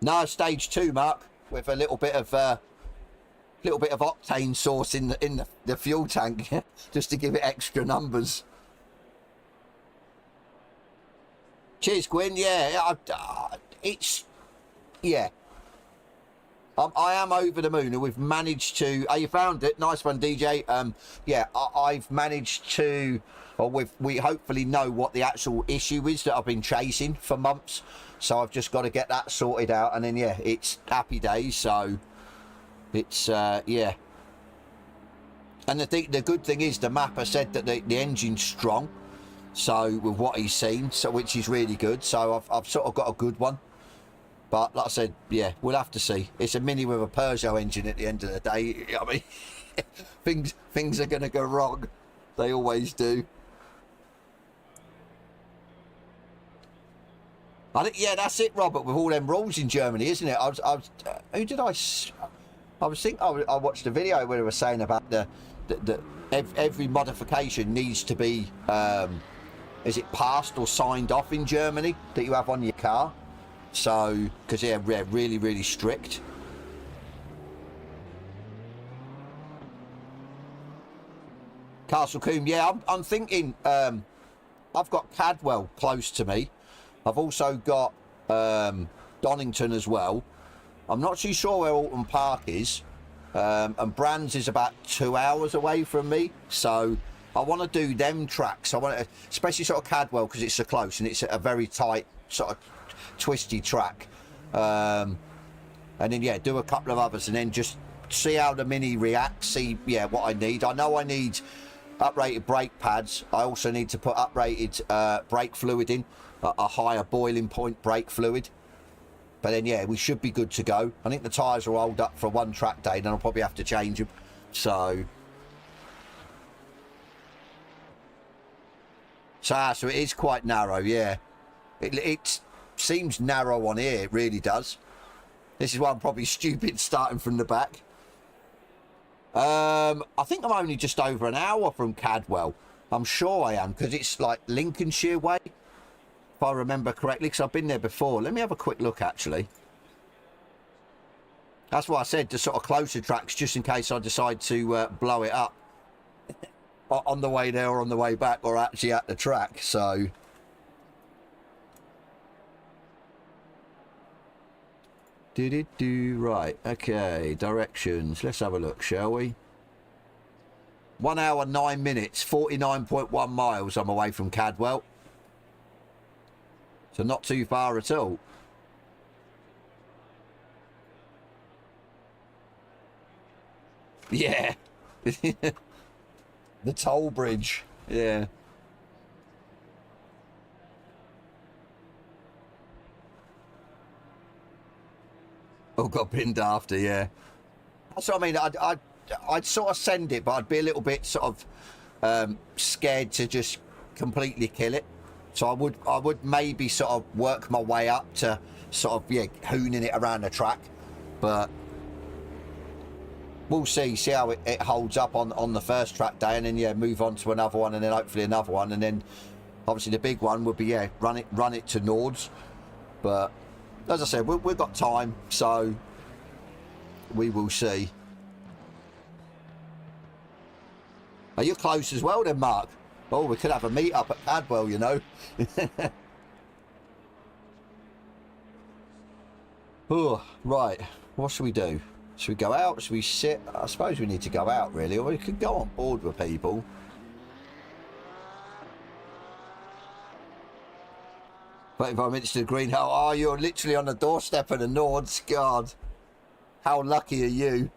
No, stage 2, Mark, with a little bit of octane sauce in the fuel tank, just to give it extra numbers. Cheers, Gwyn. Yeah, it's yeah. I am over the moon, and we've managed to. Oh, you found it. Nice one, DJ. Yeah, I've managed to. Or we hopefully know what the actual issue is that I've been chasing for months. So I've just got to get that sorted out, and then yeah, it's happy days. So it's yeah. And the good thing is the mapper said that the engine's strong. So with what he's seen, so which is really good. So I've sort of got a good one. But like I said, yeah, we'll have to see. It's a Mini with a Peugeot engine at the end of the day. I mean, things are going to go wrong. They always do. I think, yeah, that's it, Robert, with all them rules in Germany, isn't it? Who did I was thinking, I watched a video where they were saying about every modification needs to be, is it passed or signed off in Germany that you have on your car? So, because they're really, really strict. Castle Coombe, yeah, I'm thinking, I've got Cadwell close to me. I've also got Donington as well. I'm not too sure where Alton Park is. And Brands is about 2 hours away from me. So I want to do them tracks. I want to, especially sort of Cadwell, because it's so close and it's a very tight sort of twisty track. And then, yeah, do a couple of others and then just see how the Mini reacts. See, yeah, what I need. I know I need uprated brake pads. I also need to put uprated brake fluid in. A higher boiling point brake fluid, but then yeah, we should be good to go. I think the tyres will hold up for one track day, then I'll probably have to change them. So it is quite narrow. Yeah, it seems narrow on here. It really does. This is why I'm probably stupid starting from the back. I think I'm only just over an hour from Cadwell. I'm sure I am, because it's like Lincolnshire way, if I remember correctly, because I've been there before. Let me have a quick look, actually. That's why I said the sort of closer tracks, just in case I decide to blow it up on the way there or on the way back, or actually at the track. So right, okay, directions. Let's have a look, shall we? 1 hour 9 minutes, 49.1 miles I'm away from Cadwell. So not too far at all. Yeah. The toll bridge. Yeah. Oh, got pinned after, yeah. That's what I mean. I'd sort of send it, but I'd be a little bit sort of scared to just completely kill it. So I would maybe sort of work my way up to sort of, yeah, hooning it around the track. but we'll see how it holds up on the first track day, and then yeah, move on to another one, and then hopefully another one, and then obviously the big one would be yeah, run it to Nords. But as I said, we've got time, so we will see. Are you close as well then, Mark? Oh, we could have a meet up at Cadwell, you know. Oh, right. What should we do? Should we go out? Should we sit? I suppose we need to go out, really. Or we could go on board with people. 25 minutes to the green. Oh, you're literally on the doorstep of the Nords. God. How lucky are you?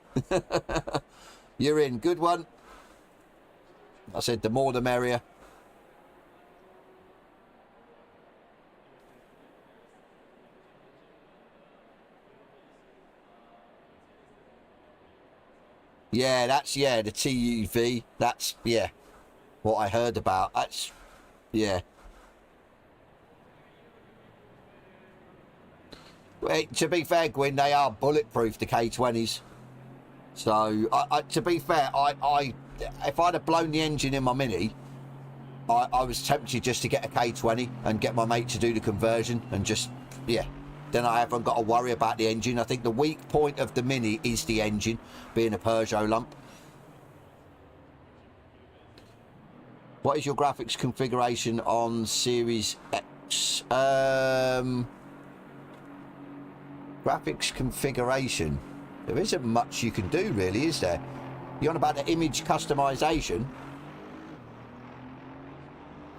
You're in. Good one. I said the more the merrier. Yeah, that's, yeah, the TUV. That's, yeah, what I heard about. That's, yeah. Well, to be fair, Gwyn, they are bulletproof, the K20s. So, to be fair, if I'd have blown the engine in my Mini, I was tempted just to get a K20 and get my mate to do the conversion and just, yeah. Then I haven't got to worry about the engine. I think the weak point of the Mini is the engine, being a Peugeot lump. What is your graphics configuration on Series X? Graphics configuration. There isn't much you can do, really, is there? You're on about the image customization?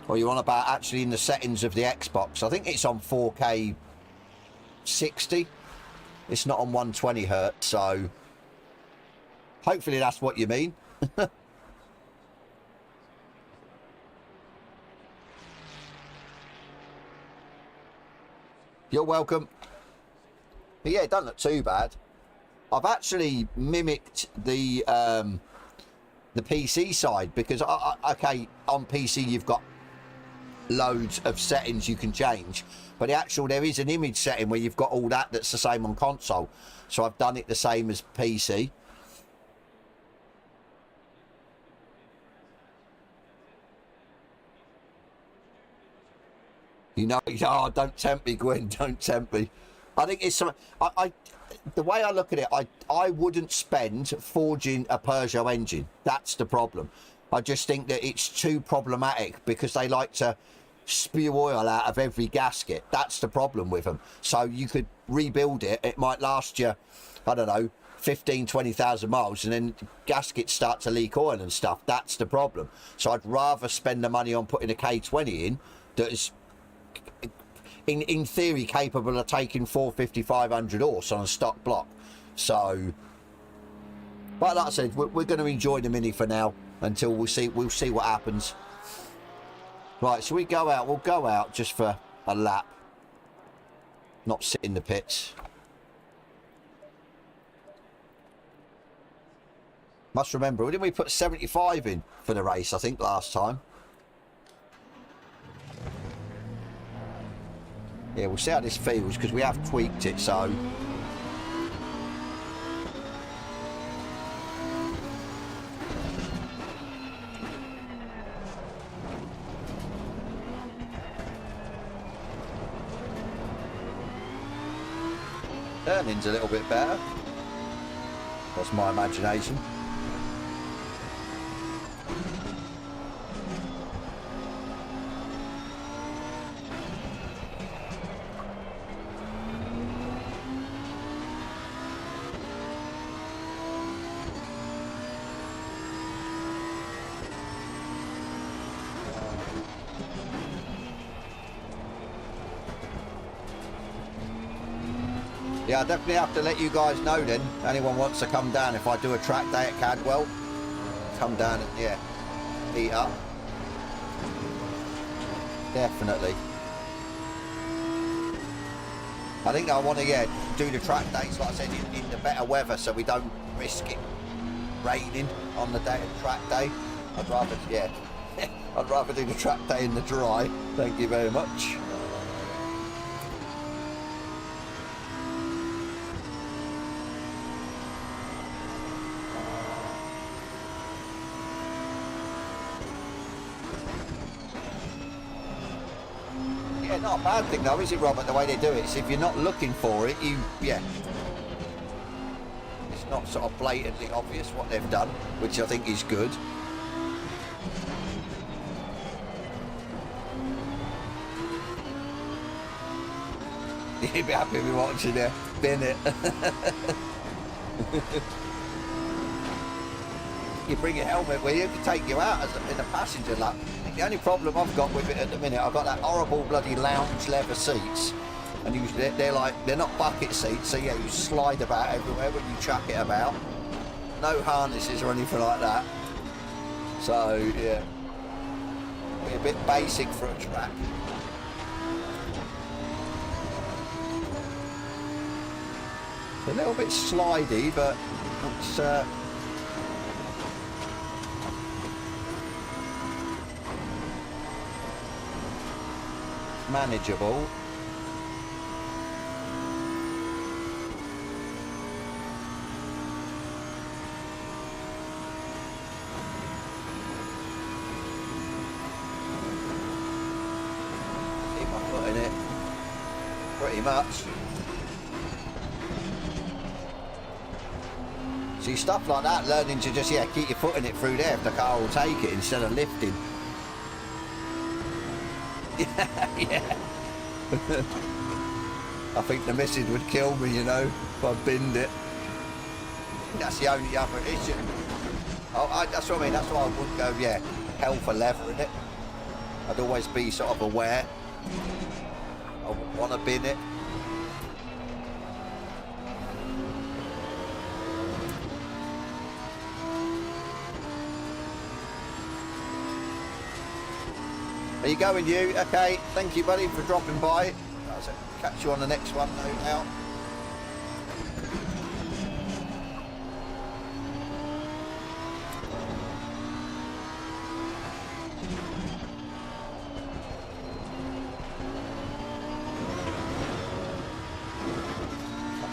Or you're on about actually in the settings of the Xbox? I think it's on 4K 60. It's not on 120 hertz, so hopefully that's what you mean. You're welcome. But yeah, it doesn't look too bad. I've actually mimicked the PC side because okay, on PC you've got loads of settings you can change, but there is an image setting where you've got all that's the same on console, so I've done it the same as PC. You know, oh, don't tempt me, Gwen, don't tempt me. I think it's some, the way I look at it, I wouldn't spend forging a Peugeot engine. That's the problem. I just think that it's too problematic because they like to spew oil out of every gasket. That's the problem with them. So you could rebuild it. It might last you, I don't know, 15, 20,000 miles, and then gaskets start to leak oil and stuff. That's the problem. So I'd rather spend the money on putting a K20 in that is, in theory, capable of taking 450, 500 horse on a stock block. So, but like I said, we're going to enjoy the Mini for now until we'll see what happens. Right, so we go out. We'll go out just for a lap, not sit in the pits. Must remember, didn't we put 75 in for the race, I think, last time? Yeah, we'll see how this feels because we have tweaked it, so. Turning's a little bit better. That's my imagination. Yeah, I definitely have to let you guys know then. Anyone wants to come down, if I do a track day at Cadwell, come down and, yeah, eat up. Definitely. I think I want to, yeah, do the track days, like I said, in the better weather so we don't risk it raining on the day of track day. I'd rather, yeah, I'd rather do the track day in the dry. Thank you very much. Yeah, not a bad thing though, is it, Robert, the way they do it? It's if you're not looking for it, yeah. It's not sort of blatantly obvious what they've done, which I think is good. You'd be happy with watching there. Bin it. You bring your helmet with you, it could take you out in a passenger lap. The only problem I've got with it at the minute, I've got that horrible bloody lounge leather seats, and usually they're not bucket seats, so yeah, you slide about everywhere when you chuck it about. No harnesses or anything like that. So yeah, be a bit basic for a track. It's a little bit slidey, but it's manageable. Keep my foot in it, pretty much. See, stuff like that, learning to just, yeah, keep your foot in it through there if the car will take it instead of lifting. Yeah. I think the missus would kill me, you know, if I binned it. That's the only other issue. Oh, that's what I mean, that's why I wouldn't go, yeah, hell for leather in it. I'd always be sort of aware. I would want to bin it. Are you going, you? Okay, thank you, buddy, for dropping by. I'll catch you on the next one, no doubt.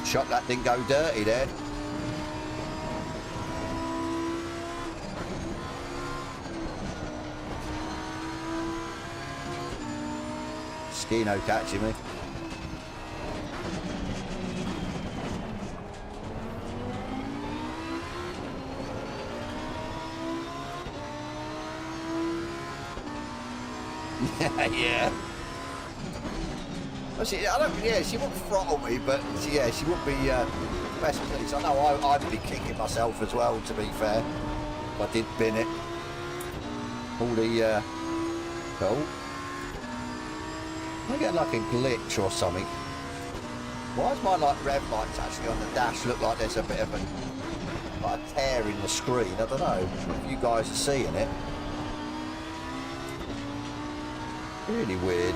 Shot that didn't go dirty there. Skino catching me. Yeah. Well, see, I don't. Yeah, she wouldn't throttle me, but yeah, she would be best pleased. I know I'd be kicking myself as well. To be fair, if I did bin it. All the cool. I get like a glitch or something. Why is my like rev lights actually on the dash look like there's a bit of a tear in the screen? I don't know if you guys are seeing it. Really weird.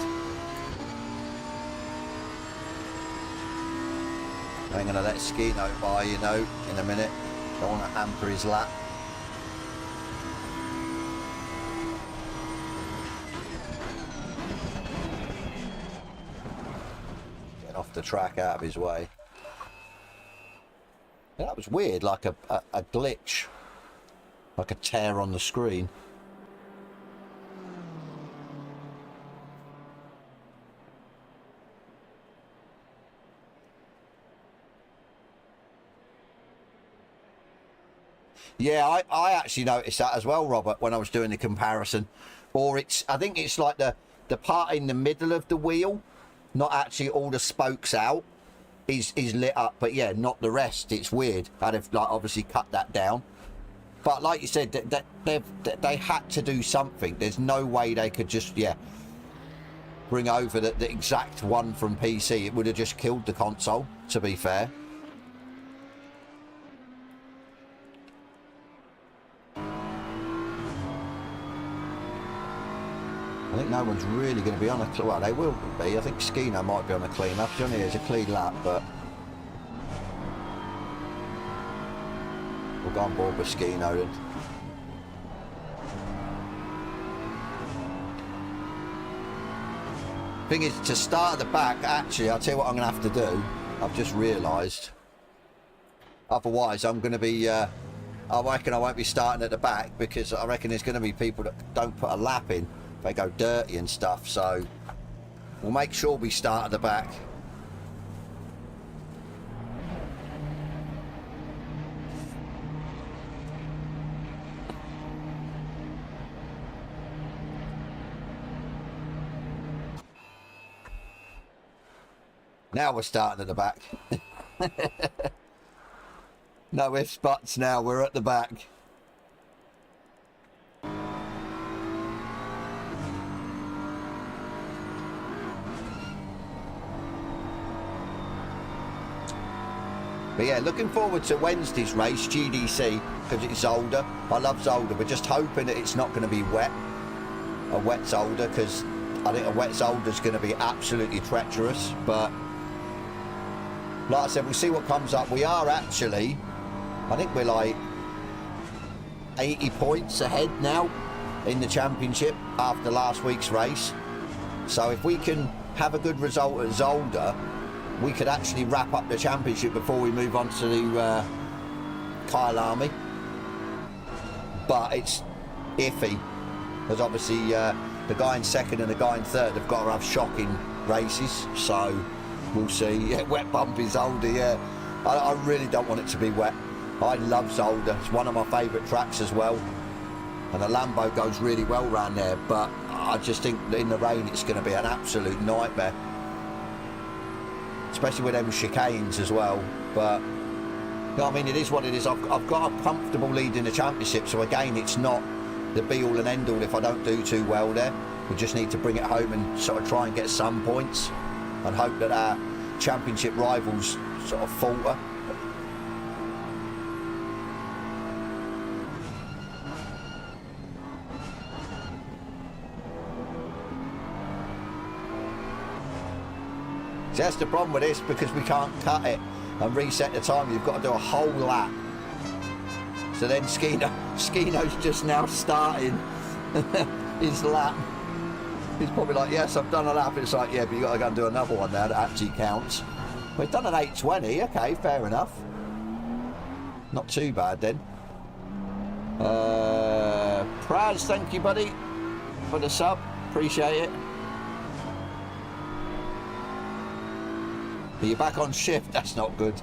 I'm gonna let Skino by, you know, in a minute. Don't want to hamper his lap. Off the track, out of his way. Yeah, that was weird, like a glitch, like a tear on the screen. Yeah, I actually noticed that as well, Robert, when I was doing the comparison. Or I think it's like the part in the middle of the wheel, not actually all the spokes out, is lit up, but yeah, not the rest. It's weird. I'd have like obviously cut that down, but like you said, they had to do something. There's no way they could just bring over the exact one from PC. It would have just killed the console, to be fair. I think no one's really going to be on a... Well, they will be. I think Skino might be on a clean lap. Johnny is a clean lap, but... We'll go on board with Skino then. Thing is, to start at the back, actually, I'll tell you what I'm going to have to do. I've just realised. Otherwise, I'm going to be... I reckon I won't be starting at the back, because I reckon there's going to be people that don't put a lap in. They go dirty and stuff, so We'll make sure we start at the back. Now we're starting at the back. No ifs, buts now, we're at the back. But yeah, looking forward to Wednesday's race, GDC, because it's Zolder. I love Zolder. We're just hoping that it's not going to be wet. A wet Zolder, because I think a wet Zolder is going to be absolutely treacherous. But like I said, we'll see what comes up. We are actually, I think we're like 80 points ahead now in the championship after last week's race. So if we can have a good result at Zolder, we could actually wrap up the championship before we move on to the Kyle Army. But it's iffy, because obviously the guy in second and the guy in third have got to have shocking races. So we'll see. Yeah, wet bump is Zolder, yeah. I really don't want it to be wet. I love Zolder. It's one of my favourite tracks as well. And the Lambo goes really well around there. But I just think in the rain it's going to be an absolute nightmare. Especially with them chicanes as well. But, you know what I mean, it is what it is. I've got a comfortable lead in the championship. So again, it's not the be-all and end-all if I don't do too well there. We just need to bring it home and sort of try and get some points. And hope that our championship rivals sort of falter. See, that's the problem with this, because we can't cut it and reset the time. You've got to do a whole lap. So then Skino's just now starting his lap. He's probably like, yes, I've done a lap. It's like, yeah, but you've got to go and do another one now that actually counts. We've done an 8:20. Okay, fair enough. Not too bad then. Praz, thank you, buddy, for the sub. Appreciate it. But you're back on shift. That's not good.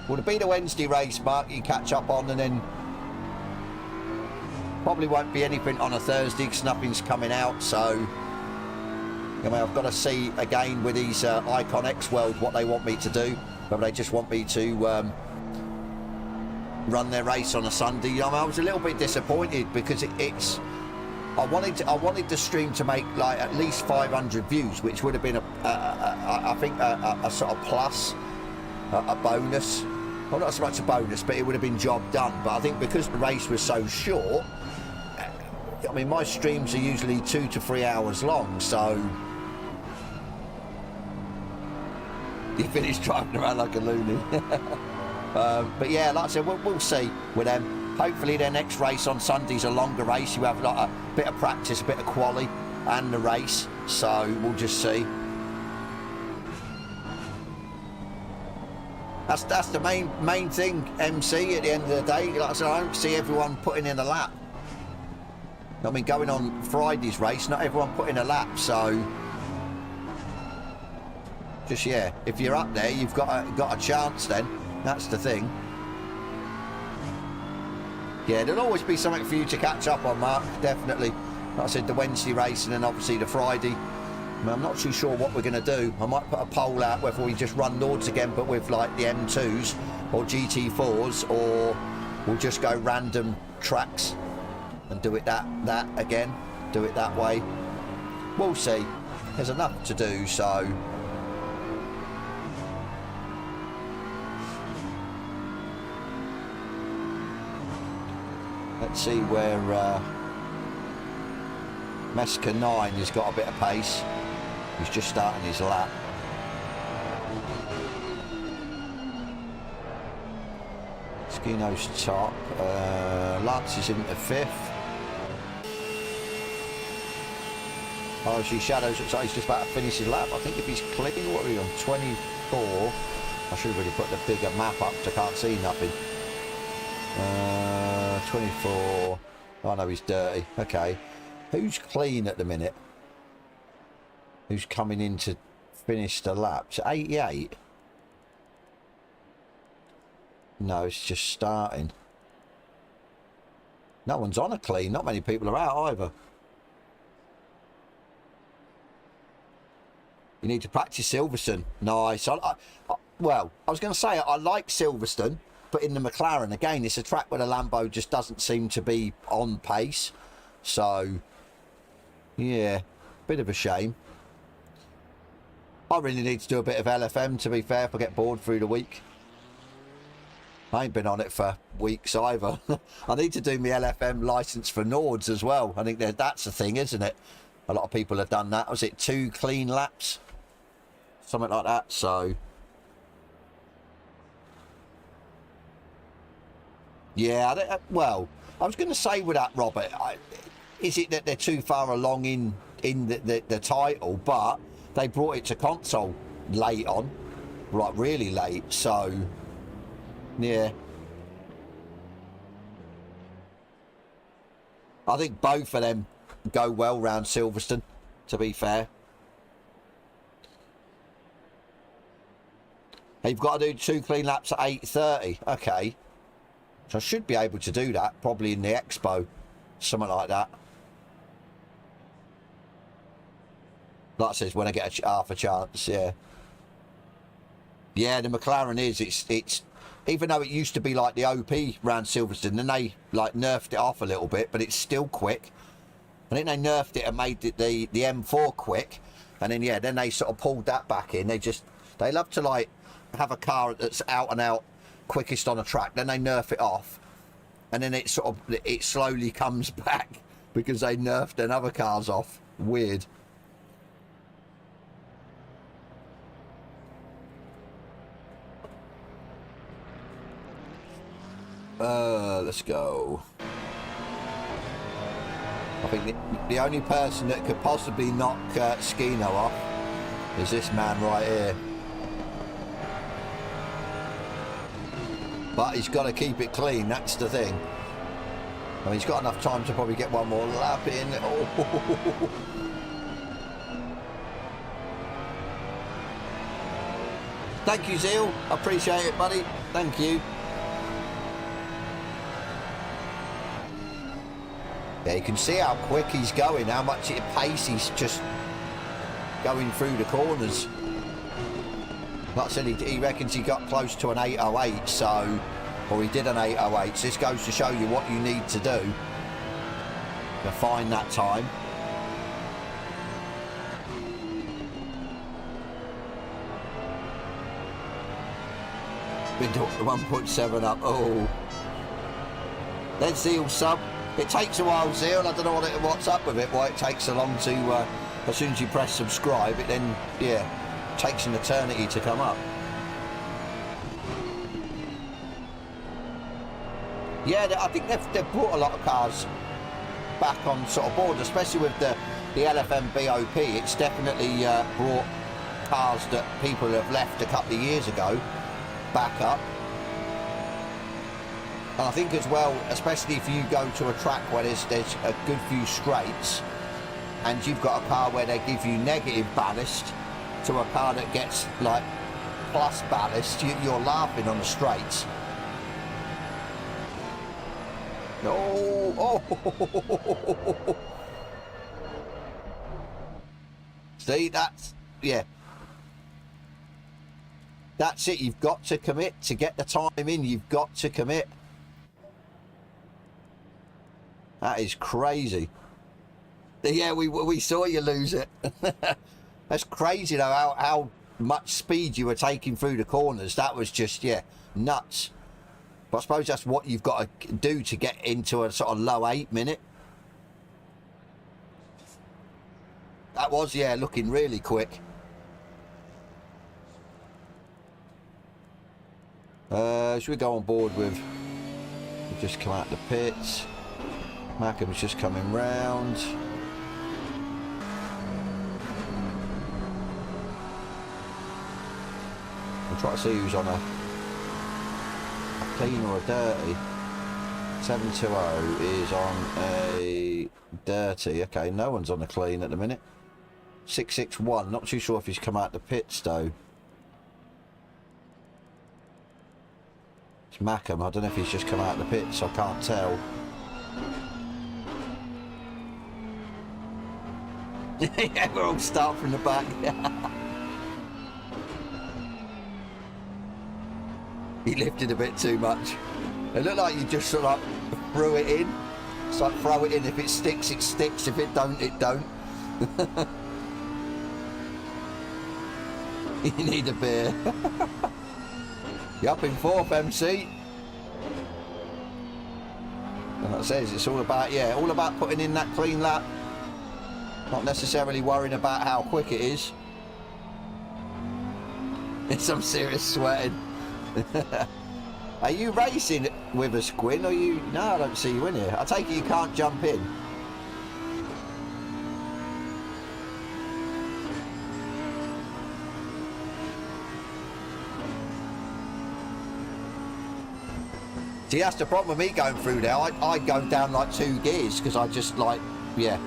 Well, to be the Wednesday race, Mark, you catch up on, and then probably won't be anything on a Thursday because nothing's coming out. So, I mean, I've got to see again with these Icon X World what they want me to do. Whether they just want me to run their race on a Sunday. I mean, I was a little bit disappointed because it's. I wanted the stream to make like at least 500 views, which would have been I think a sort of plus, a bonus. Well, not so much a bonus, but it would have been job done. But I think because the race was so short, I mean, my streams are usually 2 to 3 hours long, so you finish driving around like a loony. But yeah, like I said, we'll see with them. Hopefully their next race on Sunday's a longer race. You have like a bit of practice, a bit of quali, and the race. So we'll just see. That's the main thing, MC, at the end of the day. Like I said, I don't see everyone putting in a lap. I mean, going on Friday's race, not everyone put in a lap. So just, yeah, if you're up there, you've got a chance then. That's the thing. Yeah, there'll always be something for you to catch up on, Mark, definitely. Like I said, the Wednesday race and then obviously the Friday. I mean, I'm not too sure what we're going to do. I might put a poll out whether we just run Nords again, but with like the M2s or GT4s, or we'll just go random tracks and do it that again. Do it that way. We'll see. There's enough to do, so... Let's see where Meska 9 has got a bit of pace. He's just starting his lap. Skino's top. Lance is into 5th. Oh, see, Shadows looks like he's just about to finish his lap. I think if he's clicking, what are we on? 24. I should have really put the bigger map up so I can't see nothing. 24. Oh no, he's dirty. Okay. Who's clean at the minute? Who's coming in to finish the laps? 88? No, it's just starting. No one's on a clean. Not many people are out either. You need to practice Silverstone. Nice. Well, I was going to say I like Silverstone, but in the McLaren, again, it's a track where the Lambo just doesn't seem to be on pace. So, yeah, bit of a shame. I really need to do a bit of LFM, to be fair, if I get bored through the week. I ain't been on it for weeks either. I need to do my LFM license for Nords as well. I think that's a thing, isn't it? A lot of people have done that. Was it 2 clean laps? Something like that, so... Yeah, well, I was going to say with that, Robert, is it that they're too far along in the title, but they brought it to console late on, like really late, so, yeah. I think both of them go well round Silverstone, to be fair. You've got to do 2 clean laps at 8:30, okay. So I should be able to do that, probably in the Expo, something like that. Like I says, when I get half a chance, yeah. Yeah, the McLaren is, it's even though it used to be like the OP round Silverstone, then they like nerfed it off a little bit, but it's still quick. I think they nerfed it and made it the M4 quick, and then yeah, then they sort of pulled that back in. They love to like have a car that's out and out quickest on a track, then they nerf it off, and then it slowly comes back because they nerfed another cars off. Weird. Let's go. I think the only person that could possibly knock Skino off is this man right here. But he's got to keep it clean, that's the thing. I mean, he's got enough time to probably get one more lap in. Oh. Thank you, Zeal. I appreciate it, buddy. Thank you. Yeah, you can see how quick he's going, how much at pace he's just going through the corners. Like I said, he reckons he got close to an 808, so, or he did an 808, so this goes to show you what you need to do to find that time. Been to 1.7 up, oh. There's Zeal sub. It takes a while, Zeal, I don't know what's up with it, why it takes so long to, as soon as you press subscribe, it then, yeah, takes an eternity to come up. Yeah, I think they've brought a lot of cars back on sort of board, especially with the LFM BOP. It's definitely brought cars that people have left a couple of years ago back up. And I think as well, especially if you go to a track where there's a good few straights and you've got a car where they give you negative ballast to a car that gets like plus ballast, you're laughing on the straights. Oh. See, that's, yeah. That's it, you've got to commit. To get the time in, you've got to commit. That is crazy. Yeah, we saw you lose it. That's crazy though, how much speed you were taking through the corners. That was just, yeah, nuts. But I suppose that's what you've got to do to get into a sort of low 8 minute. That was, yeah, looking really quick. Should we go on board with... We've just come out the pits. Mackham's just coming round. We'll try to see who's on a clean or a dirty. 720 is on a dirty. Okay, no one's on the clean at the minute. 661, not too sure if he's come out the pits though. It's Mackham, I don't know if he's just come out the pits, I can't tell. Yeah, we're all start from the back. He lifted a bit too much. It looked like you just sort of like threw it in. It's like throw it in, if it sticks, it sticks, if it don't, it don't. You need a beer. You're up in fourth, MC. And that says it's all about, yeah, all about putting in that clean lap. Not necessarily worrying about how quick it is. It's some serious sweating. Are you racing with us, Gwyn? Or you? No, I don't see you in here. I take it you can't jump in. See, that's the problem with me going through there. I go down like 2 gears because I just like, yeah.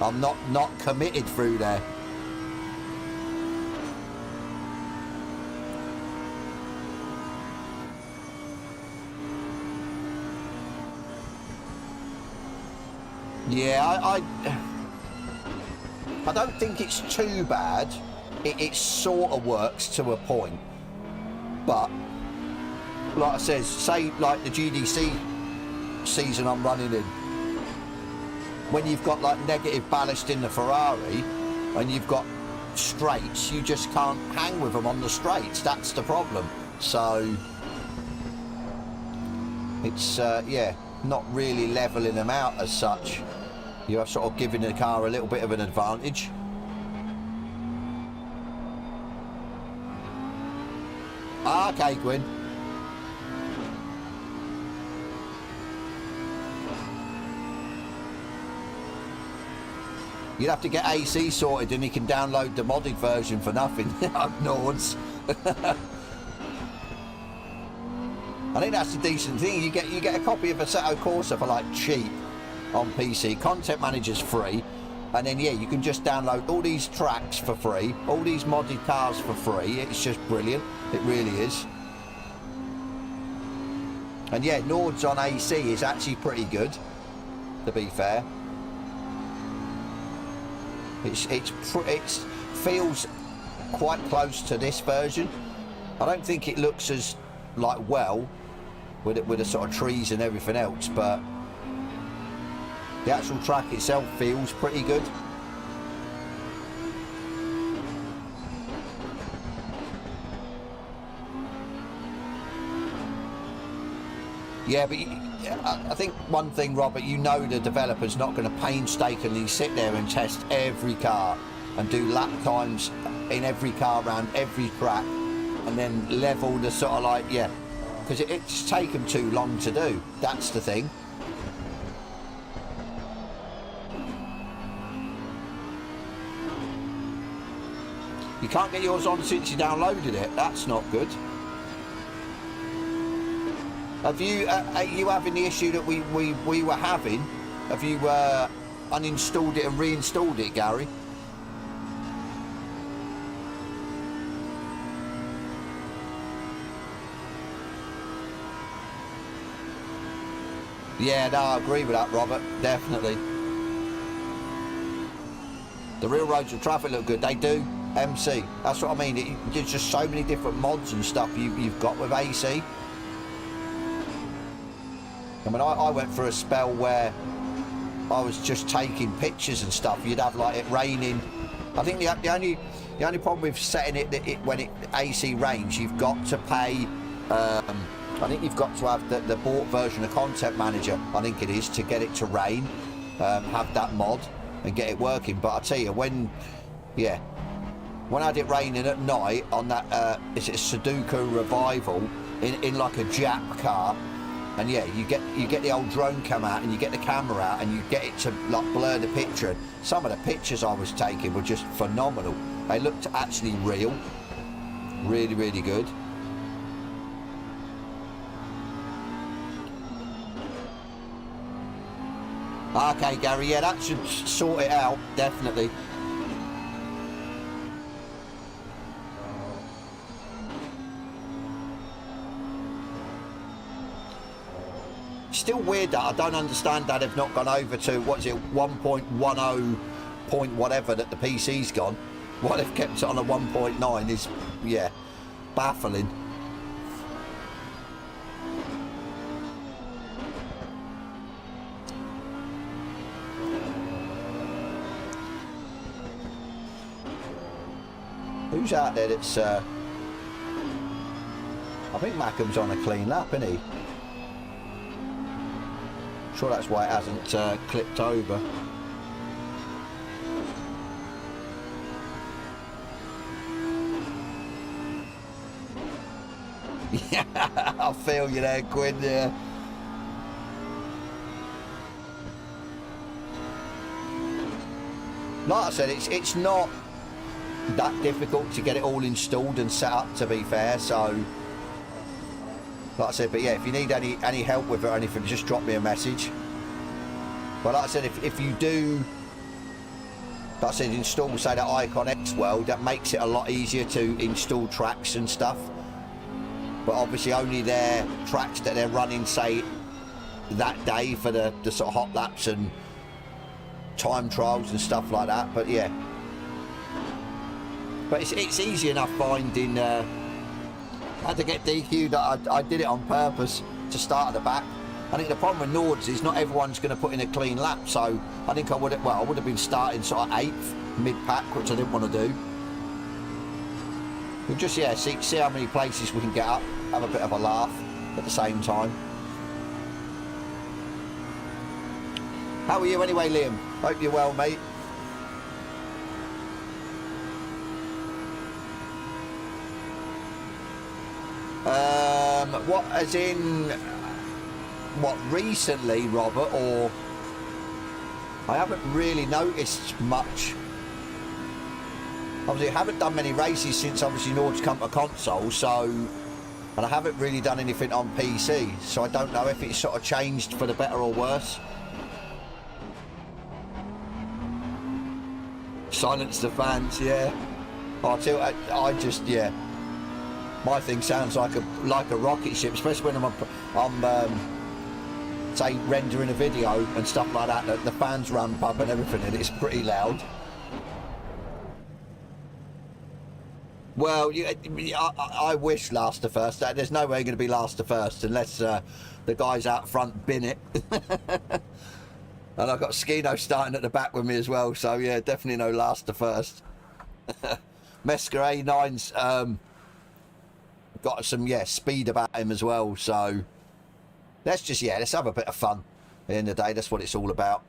I'm not committed through there. Yeah, I don't think it's too bad. It sort of works to a point, but like I said, say like the GDC season I'm running in, when you've got like negative ballast in the Ferrari and you've got straights, you just can't hang with them on the straights. That's the problem. So it's yeah, not really leveling them out as such. You're sort of giving the car a little bit of an advantage. Okay, Gwyn. You'd have to get AC sorted and you can download the modded version for nothing. Nords. I think that's a decent thing. You get a copy of Assetto Corsa for like cheap on PC. Content Manager's free, and then yeah, you can just download all these tracks for free, all these modded cars for free. It's just brilliant. It really is. And yeah, Nords on AC is actually pretty good, to be fair. It feels quite close to this version. I don't think it looks as like well with the sort of trees and everything else, but the actual track itself feels pretty good. Yeah, but I think one thing, Robert, you know the developer's not going to painstakingly sit there and test every car and do lap times in every car around every track and then level the sort of like, yeah, because it's taken too long to do. That's the thing. You can't get yours on since you downloaded it. That's not good. Have you, are you having the issue that we were having? Have you uninstalled it and reinstalled it, Gary? Yeah, no, I agree with that, Robert. Definitely. The real roads and traffic look good. They do. MC. That's what I mean. There's just so many different mods and stuff you've got with AC. I mean, I went for a spell where I was just taking pictures and stuff. You'd have like it raining. I think the only problem with setting it when it AC rains, you've got to pay. I think you've got to have the bought version of Content Manager. I think it is, to get it to rain. Have that mod and get it working. But I tell you, when I had it raining at night on that is it a Sudoku Revival in like a Jap car. And yeah, you get the old drone cam out and you get the camera out and you get it to like blur the picture. And some of the pictures I was taking were just phenomenal. They looked actually real. Really, really good. Okay, Gary, yeah, that should sort it out, definitely. Still weird that I don't understand that they've not gone over to, what is it, 1.10 point whatever that the PC's gone. Why they've kept it on a 1.9 is, yeah, baffling. Who's out there that's, I think Mackham's on a clean lap, isn't he? Sure that's why it hasn't clipped over. Yeah, I feel you there, Quinn, yeah. Like I said, it's not that difficult to get it all installed and set up, to be fair, so like I said, but yeah, if you need any help with it or anything, just drop me a message. But like I said, if you do, like I said, install, say, the Icon X World, that makes it a lot easier to install tracks and stuff. But obviously only their tracks that they're running, say, that day for the sort of hot laps and time trials and stuff like that. But yeah, but it's easy enough finding. I had to get DQ'd. I did it on purpose to start at the back. I think the problem with Nords is not everyone's going to put in a clean lap, so I think I would have been starting sort of 8th mid-pack, which I didn't want to do. We'll just, yeah, see how many places we can get up, have a bit of a laugh at the same time. How are you anyway, Liam? Hope you're well, mate. What, as in, what, recently, Robert, or? I haven't really noticed much. Obviously, I haven't done many races since obviously Nords come to console, so, and I haven't really done anything on PC, so I don't know if it's sort of changed for the better or worse. Silence the fans, yeah. I just, yeah. My thing sounds like a rocket ship, especially when I'm say rendering a video and stuff like that. The fans ramp up and everything, and it's pretty loud. Well, I wish last to first. There's no way going to be last to first unless the guys out front bin it. And I've got Skino starting at the back with me as well, so yeah, definitely no last to first. Mesker A9's got some, yeah, speed about him as well, so let's have a bit of fun. At the end of the day, that's what it's all about.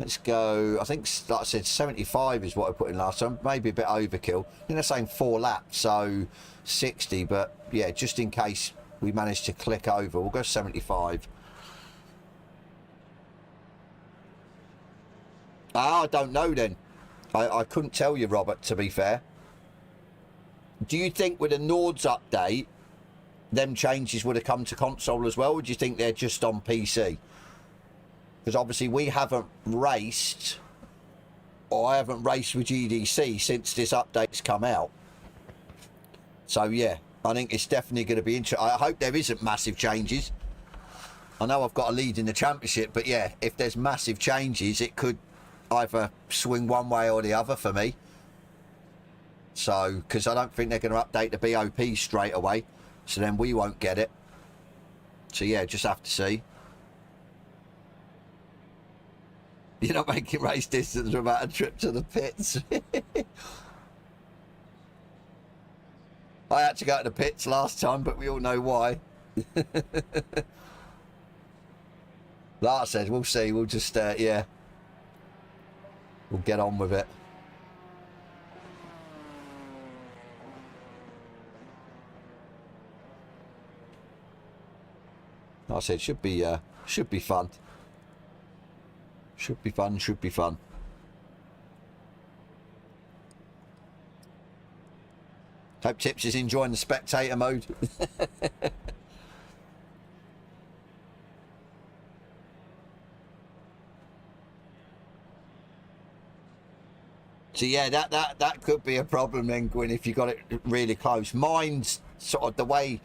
Let's go, I think, like I said, 75 is what I put in last time, maybe a bit overkill. I think they're saying 4 laps, so 60, but yeah, just in case we manage to click over, we'll go 75. I don't know then. I couldn't tell you, Robert, to be fair. Do you think with a Nords update, them changes would have come to console as well, or do you think they're just on PC? Because obviously we haven't raced, or I haven't raced with GDC since this update's come out. So yeah, I think it's definitely going to be interesting. I hope there isn't massive changes. I know I've got a lead in the championship, but yeah, if there's massive changes, it could either swing one way or the other for me. So, because I don't think they're going to update the BOP straight away, so then we won't get it. So yeah, just have to see. You're not making race distance without a trip to the pits. I had to go to the pits last time, but we all know why. Like I said, we'll see. We'll just, yeah, we'll get on with it. Like I said, should be fun. Should be fun, should be fun. Hope Tips is enjoying the spectator mode. So yeah, that could be a problem then, Gwyn, if you got it really close. Mine's sort of the way.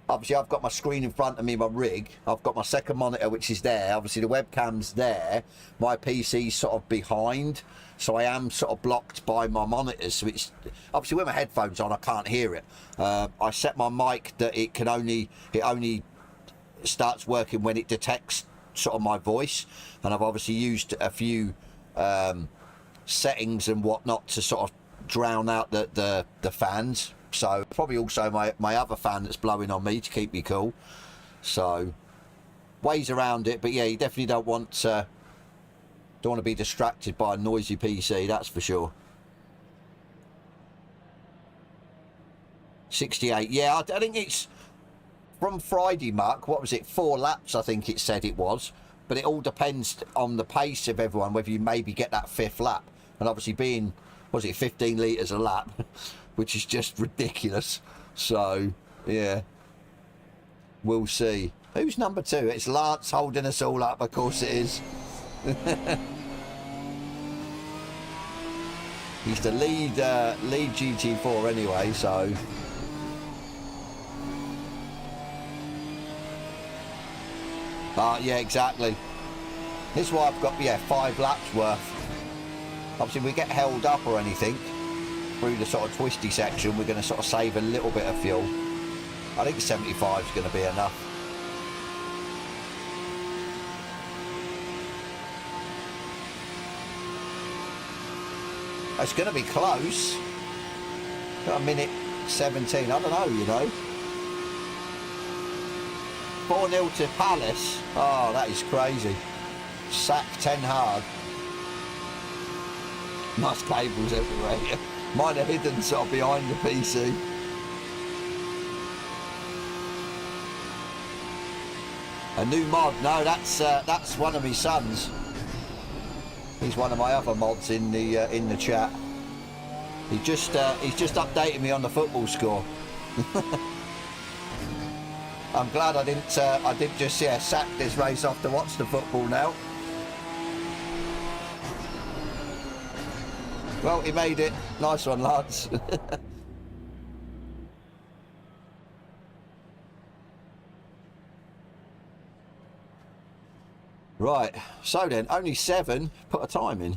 Obviously, I've got my screen in front of me, my rig. I've got my second monitor, which is there. Obviously, the webcam's there. My PC's sort of behind, so I am sort of blocked by my monitors. So it's obviously with my headphones on, I can't hear it. I set my mic that it only starts working when it detects sort of my voice, and I've obviously used a few settings and whatnot to sort of drown out the fans. So probably also my other fan that's blowing on me to keep me cool. So ways around it, but yeah, you definitely don't want to be distracted by a noisy PC, that's for sure. 68, yeah, I think it's from Friday, Mark. What was it, 4 laps I think it said it was, but it all depends on the pace of everyone, whether you maybe get that 5th lap. And obviously being, was it 15 litres a lap, which is just ridiculous. So yeah, we'll see. Who's number 2? It's Lance holding us all up, of course it is. He's the lead GT4 anyway, so yeah, exactly. This is why I've got 5 laps worth. Obviously, if we get held up or anything through the sort of twisty section, we're going to sort of save a little bit of fuel. I think 75 is going to be enough. It's going to be close. Got a minute 17. I don't know, you know. 4-0 to Palace. Oh, that is crazy. Sack 10 hard. Nice cables everywhere. Mine are hidden sort of behind the PC. A new mod? No, that's one of my sons. He's one of my other mods in the chat. He's just updated me on the football score. I'm glad I didn't just sack this race off to watch the football now. Well, he made it. Nice one, lads. Right, so then, only 7, put a time in.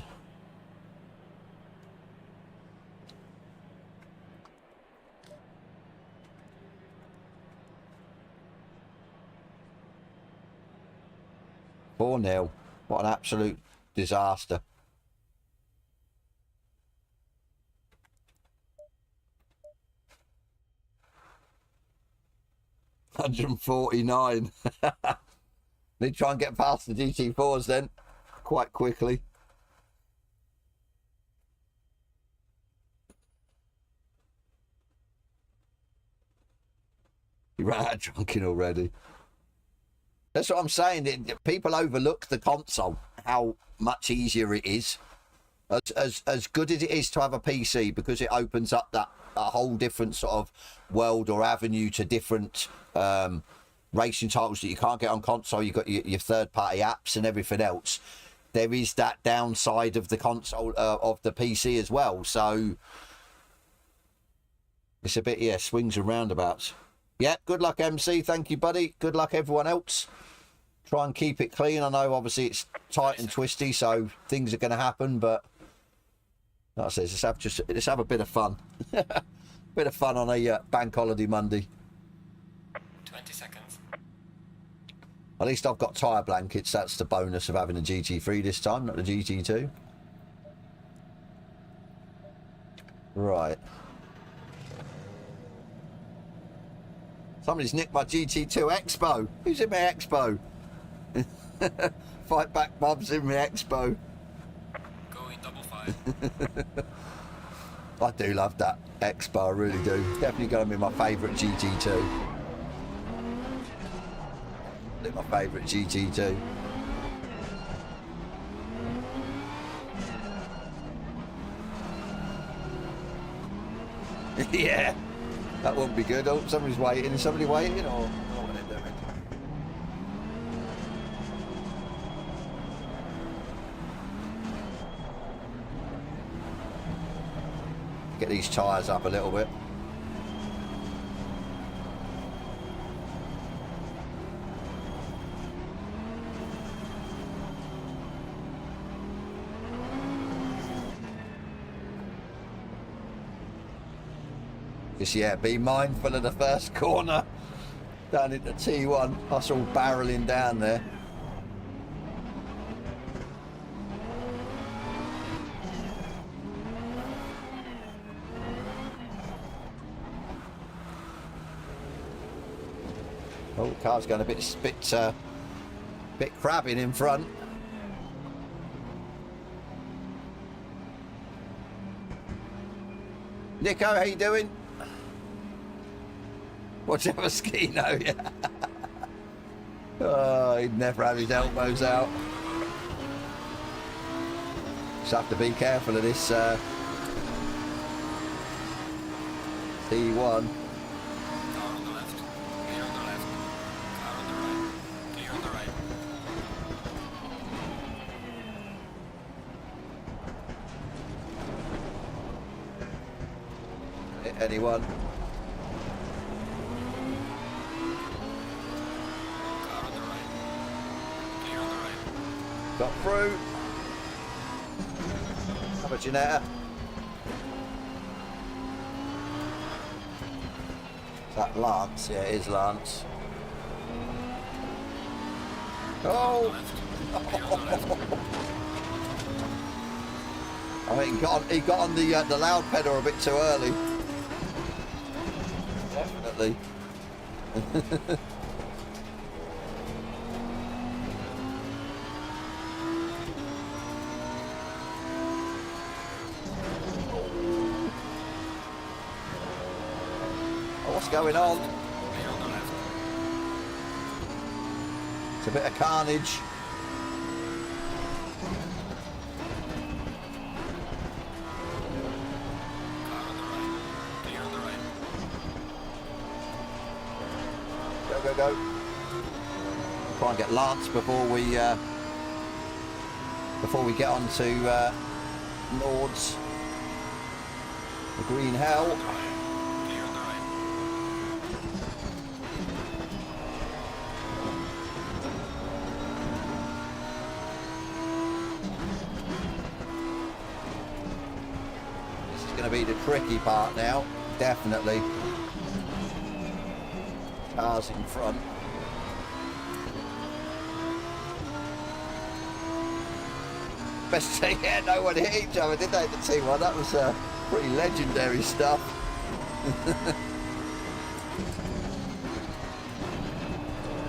Four 0. What an absolute disaster. $149. Need to try and get past the GT4s then, quite quickly. You ran out of drunken already. That's what I'm saying. People overlook the console, how much easier it is. As good as it is to have a PC, because it opens up a whole different sort of world or avenue to different racing titles that you can't get on console. You've got your third-party apps and everything else. There is that downside of the console, of the PC as well. So it's a bit, swings and roundabouts. Yeah, good luck, MC. Thank you, buddy. Good luck, everyone else. Try and keep it clean. I know, obviously, it's tight and twisty, so things are going to happen. But like I said, let's have a bit of fun. Bit of fun on a bank holiday Monday. 20 seconds. At least I've got tyre blankets. That's the bonus of having a GT3 this time, not the GT2. Right. Somebody's nicked my GT2 Expo. Who's in my Expo? Fight back Bob's in my Expo. Going double 5. I do love that Expo, I really do. Definitely going to be my favourite GT2. My favourite GT2. Yeah, that won't be good. Oh, somebody's waiting. Is somebody waiting? Or what are they doing? Get these tyres up a little bit. Just, yeah, be mindful of the first corner down into T1. Us all barreling down there. Oh, the car's going a bit crabbing in front. Nico, how you doing? Watch out for Skino, yeah. Oh, he'd never have his elbows out. Just have to be careful of this T1. Car on the left. Clear on the left. Car on the right. Clear on the right. Anyone? Car on the right. Clear on the right. Got through. How about Janetta? Is that Lance? Yeah, it is Lance. Oh! I think he got on the loud pedal a bit too early. Definitely. What's going on? Clear on the left. It's a bit of carnage. Car on the right. Clear on the right. Go, go, go. Try and get Lance before we get on to Nords. The Green Hell. Clear on the right. This is going to be the tricky part now, definitely. Cars in front. Best say, yeah, no one hit each other, did they, the T1? That was pretty legendary stuff.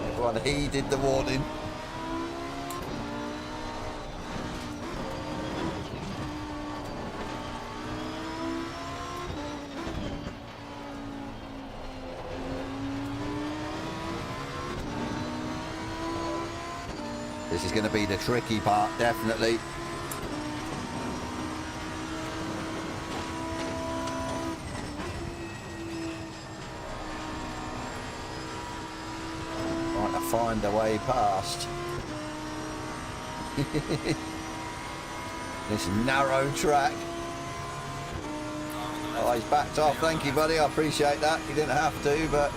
Everyone heeded the warning. This is going to be the tricky part, definitely. Trying to find a way past. This narrow track. Oh, he's backed off. Thank you, buddy. I appreciate that. You didn't have to, but...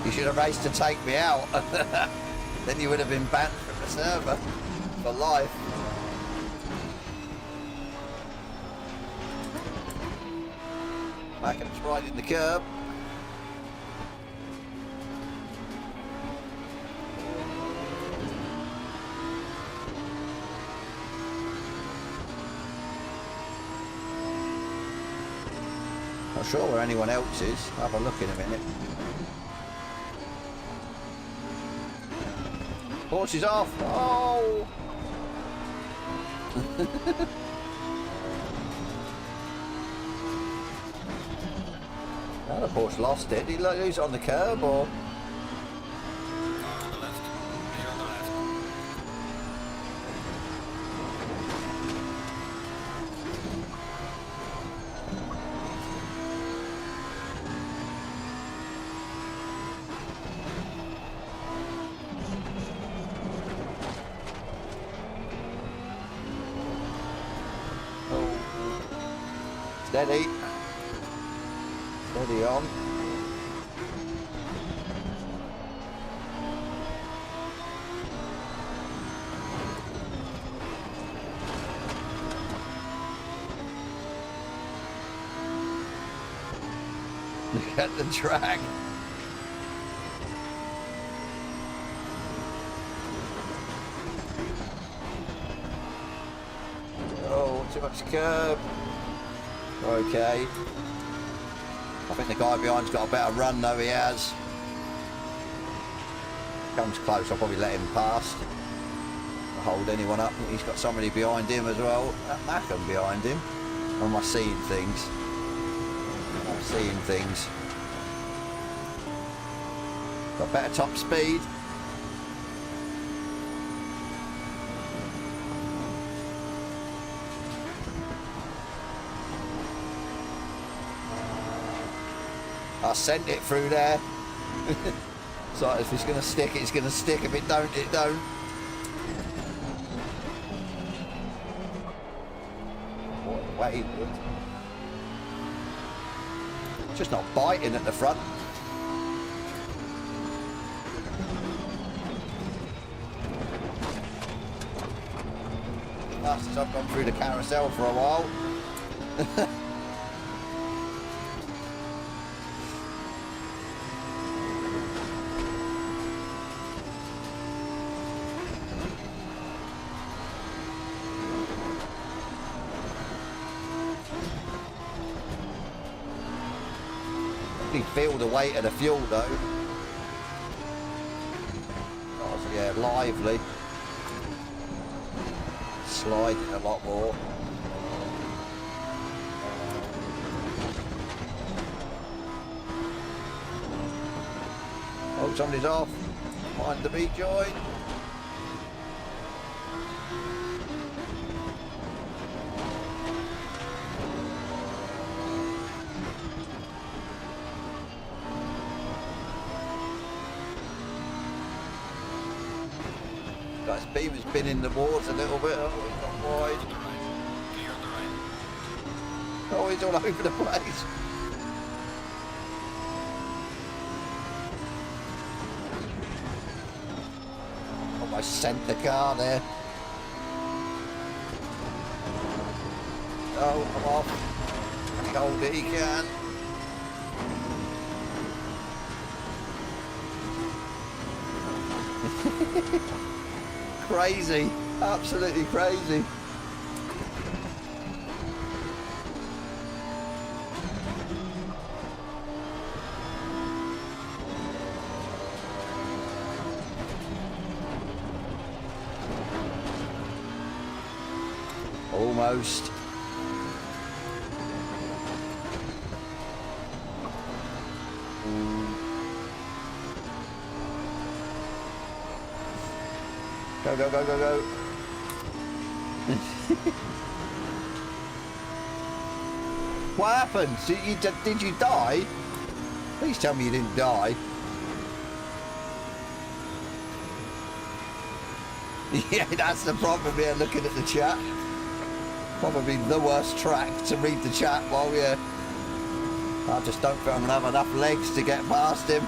You should have raced to take me out. Then you would have been banned from the server for life. Back and it's right in the curb. Not sure where anyone else is. Have a look in a minute. Horse is off. Oh! Well, the horse lost it. Did he lose it on the curb or? Car on the left. Clear on the left. Steady. Steady on. Look at the track. Oh, too much curb. Okay. I think the guy behind's got a better run though, he has. Comes close, I'll probably let him past. Hold anyone up. He's got somebody behind him as well. That Mackham behind him. Or am I seeing things? I'm seeing things. Got better top speed. I sent it through there. So if it's going to stick, it's going to stick. If it don't, it don't. What a way. Just not biting at the front. Fastest I've gone through the carousel for a while. Feel the weight of the fuel though. Oh, so yeah, lively. Sliding a lot more. Oh, somebody's off. Mind the beat join. That beam has been in the water a little bit. Oh, he's gone wide. Clear on the right. Oh, he's all over the place. Almost sent the car there. Oh, I'm off. Hold it, he can. Crazy, absolutely crazy. Almost. Go, go, go, go, go. What happened? Did you die? Please tell me you didn't die. Yeah, that's the problem here, looking at the chat. Probably the worst track to read the chat while we're... I just don't think I'm going to have enough legs to get past him.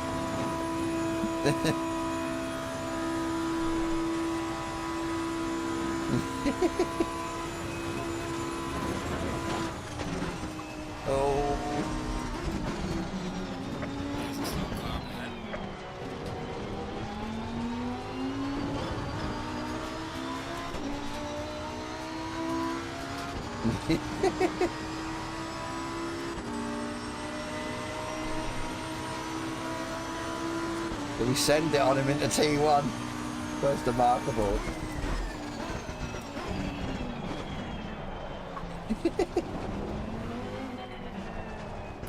Oh. There's a slow car behind. Do we send it on him into T1? Where's the marker board?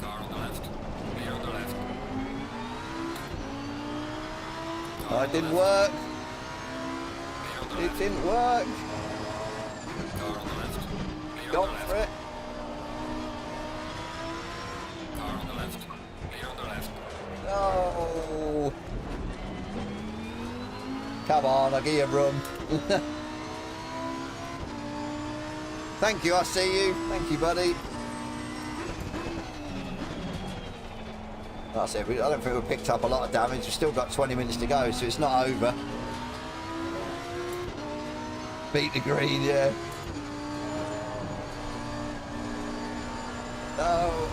Car on the left. Clear on the left. Oh, it didn't work. Clear on the It left. didn't work. Car on the left. Clear on Gone the for left. it. Car on the left. Clear on the left. No. Come on, I'll give you room. Thank you, I see you. Thank you, buddy. That's it. I don't think we picked up a lot of damage. We've still got 20 minutes to go, so it's not over. Beat the green, yeah. No.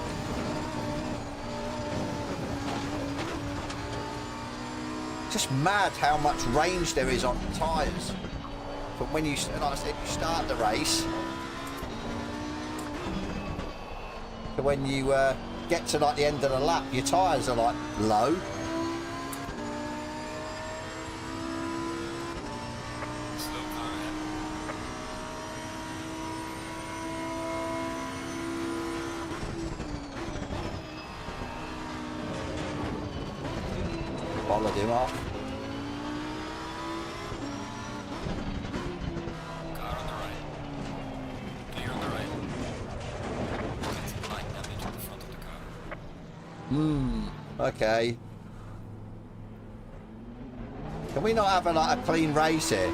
Just mad how much range there is on the tyres. From when you, like I said, you start the race to when you get to like the end of the lap, your tyres are like low. Followed him off. Car on the right. Clear on the right. It's light damage on the front of the car. Okay. Can we not have a clean race here?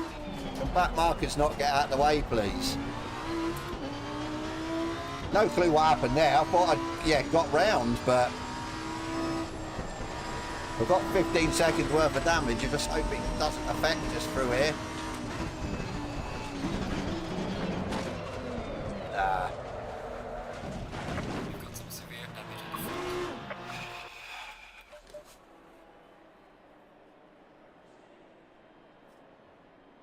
Can back markers not get out of the way, please? No clue what happened there. I thought I got round, but we've got 15 seconds worth of damage. You're just hoping it doesn't affect us through here. We've got some severe damage on the front.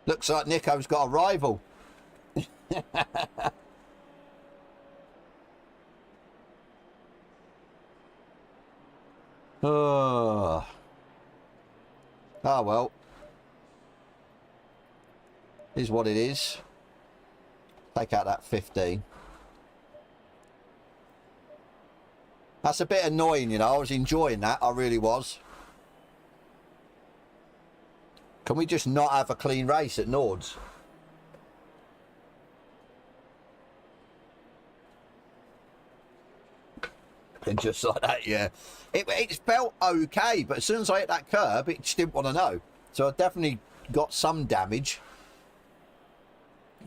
Looks like Nico's got a rival. Oh. Ah, well. Is what it is. Take out that 15. That's a bit annoying, you know. I was enjoying that. I really was. Can we just not have a clean race at Nords? And just like that, yeah. It felt okay, but as soon as I hit that curb, it just didn't want to know. So I definitely got some damage.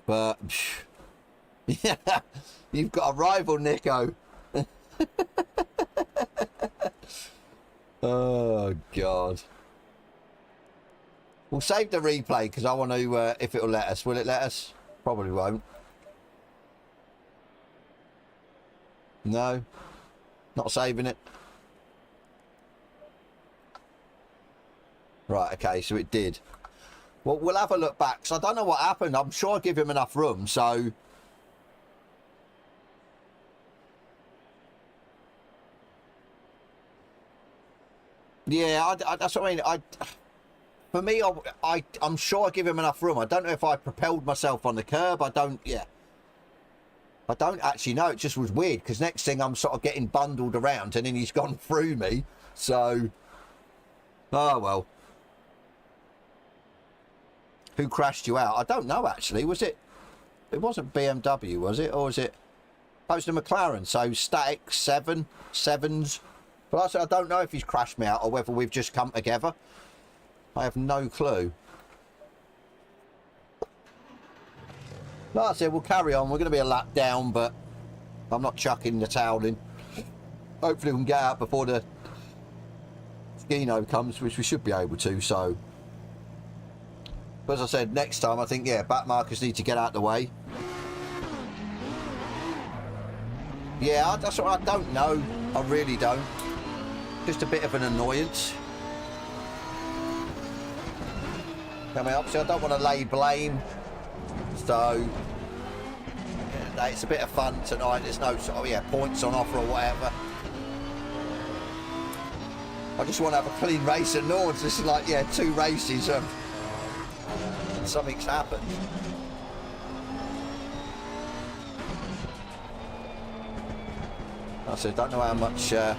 But, yeah, you've got a rival, Nico. Oh, God. We'll save the replay because I want to, if it'll let us. Will it let us? Probably won't. No. Not saving it. Right, okay, so it did. Well, we'll have a look back, because I don't know what happened. I'm sure I give him enough room, so... Yeah, that's what I mean. For me, I'm sure I give him enough room. I don't know if I propelled myself on the curb. I don't actually know. It just was weird because next thing I'm sort of getting bundled around and then he's gone through me. So, oh well. Who crashed you out? I don't know actually. Was it? It wasn't BMW, was it? Or was it? Oh, it was the McLaren. So static sevens. But I said I don't know if he's crashed me out or whether we've just come together. I have no clue. Like I said, we'll carry on. We're going to be a lap down, but I'm not chucking the towel in. Hopefully we can get out before the Skino comes, which we should be able to, so. But as I said, next time, I think, yeah, back markers need to get out of the way. Yeah, that's what I don't know. I really don't. Just a bit of an annoyance. I mean, obviously, I don't want to lay blame. So, yeah, it's a bit of fun tonight. There's no sort of, points on offer or whatever. I just want to have a clean race at Nords. This is like, 2 races and something's happened. I said, don't know how much, how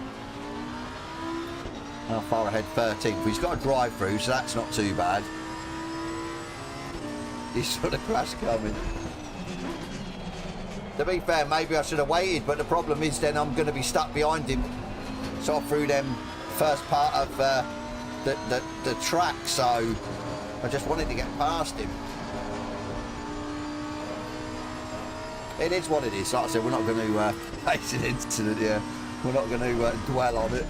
far ahead 13th. But he's got a drive through, so that's not too bad. He saw the crash coming. To be fair, maybe I should have waited, but the problem is then I'm going to be stuck behind him sort of through them first part of the track, so I just wanted to get past him. It is what it is. Like I said, we're not going to face an incident here. We're not going to dwell on it.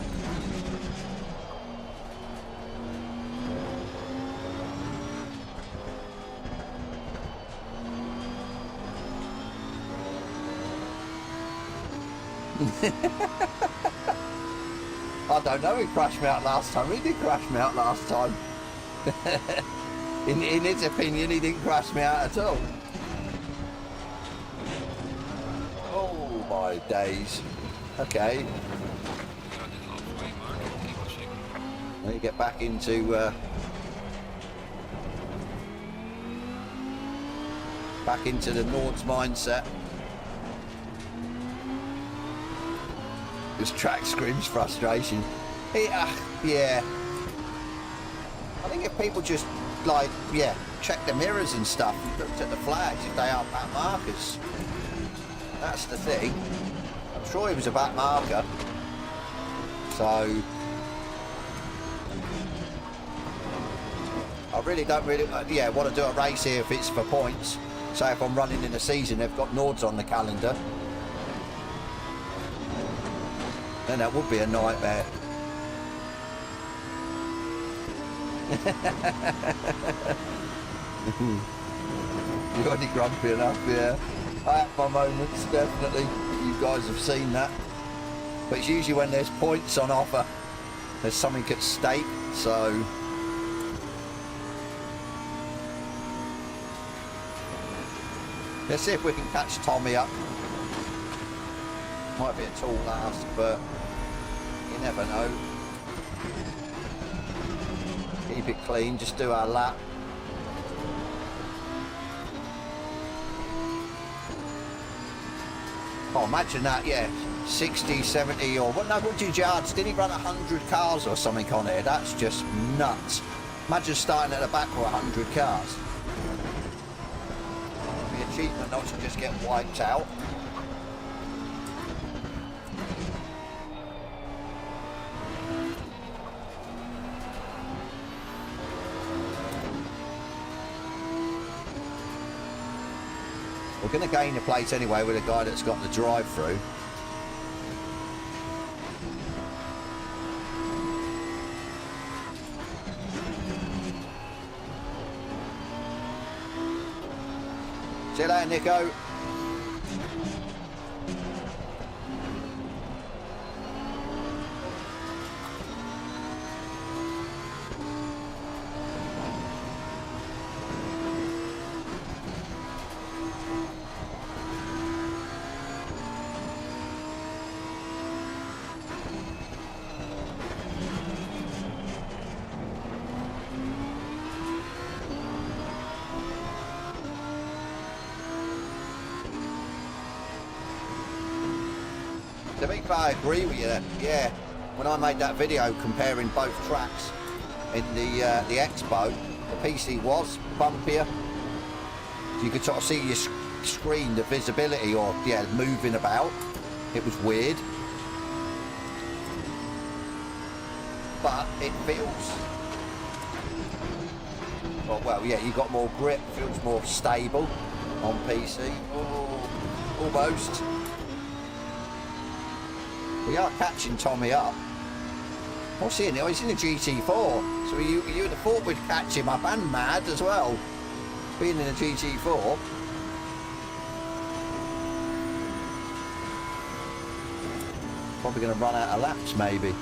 I don't know, he crashed me out last time. He did crash me out last time. in his opinion, he didn't crash me out at all. Oh my days. Okay. Let me get back into the Nords mindset. This track screams frustration. Yeah. I think if people just like, yeah, check the mirrors and stuff, looked at the flags if they are back markers. That's the thing. I'm sure he was a back marker. So I really don't want to do a race here if it's for points. So if I'm running in the season, they've got Nords on the calendar. Then that would be a nightmare. You're only grumpy enough, yeah. I have my moments, definitely. You guys have seen that. But it's usually when there's points on offer. There's something at stake, so... Let's see if we can catch Tommy up. Might be a tall last, but you never know. Keep it clean, just do our lap. Oh, imagine that, yeah. 60, 70 or what? No, what did yards? Did he run 100 cars or something on here? That's just nuts. Imagine starting at the back with 100 cars. The achievement not to just get wiped out. We're going to gain a place anyway with a guy that's got the drive-through. See you later, Nico. To be fair, I agree with you. Yeah, when I made that video comparing both tracks in the Expo, the PC was bumpier. So you could sort of see your screen, the visibility, or yeah, moving about. It was weird, but it feels. Well, yeah, you got more grip. Feels more stable on PC. Oh, almost. We are catching Tommy up. What's he in? Oh, he's in a GT4. So you'd have thought we'd catch him up and mad as well. Being in a GT4. Probably going to run out of laps, maybe.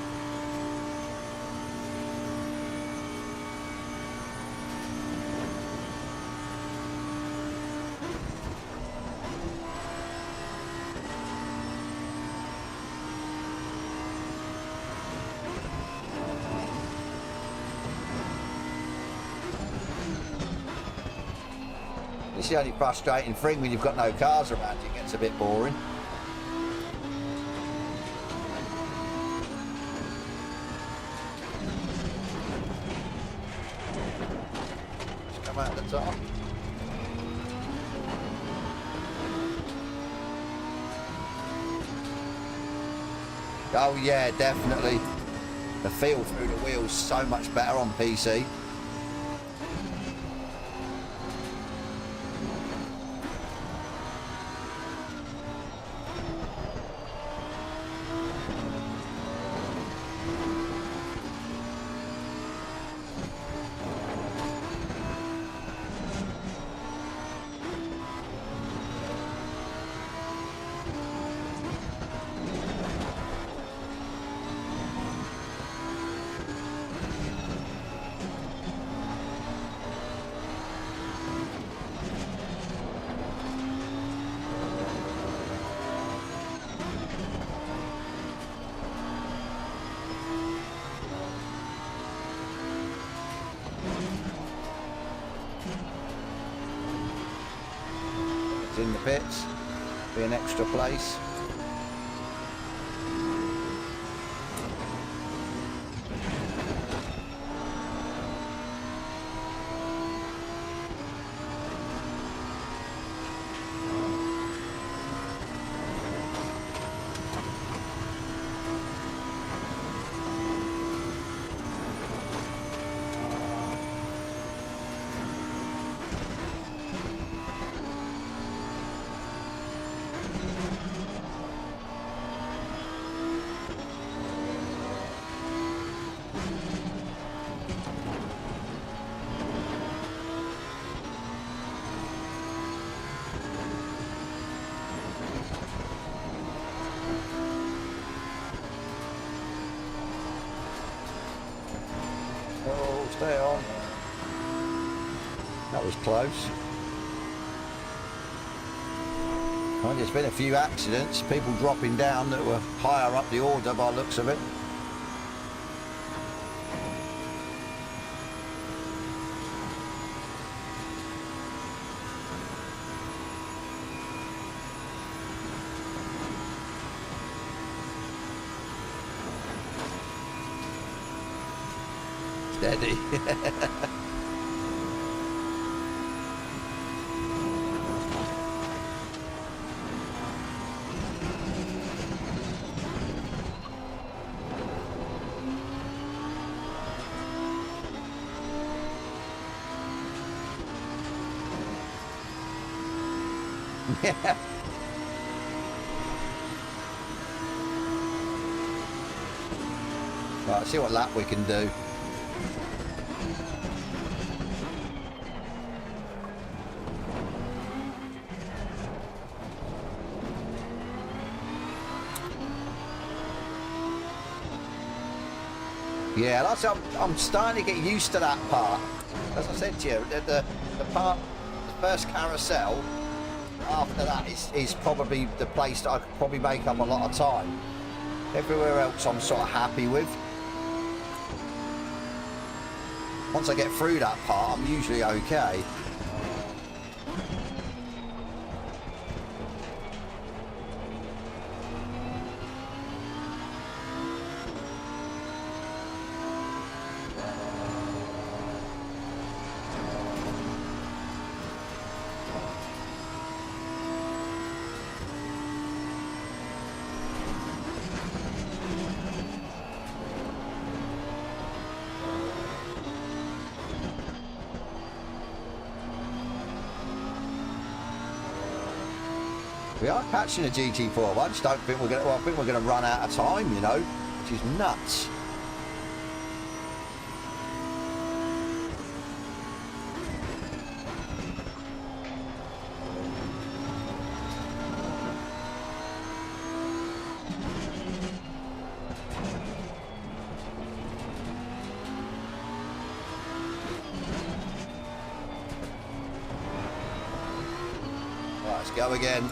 It's the only frustrating thing when you've got no cars around, it gets a bit boring. Just come out the top. Oh yeah, definitely. The feel through the wheels so much better on PC. in the pits. Be an extra place. Oh, stay on. That was close. Well, there's been a few accidents, people dropping down that were higher up the order by the looks of it. Steady. Yeah. Right, see what lap we can do. Yeah, that's, I'm starting to get used to that part. As I said to you, the part, the first carousel, after that is probably the place that I could probably make up a lot of time. Everywhere else I'm sort of happy with. Once I get through that part, I'm usually okay. We are catching a GT4, but I just don't think we're going to, well, I think we're going to run out of time, you know, which is nuts. Right, let's go again.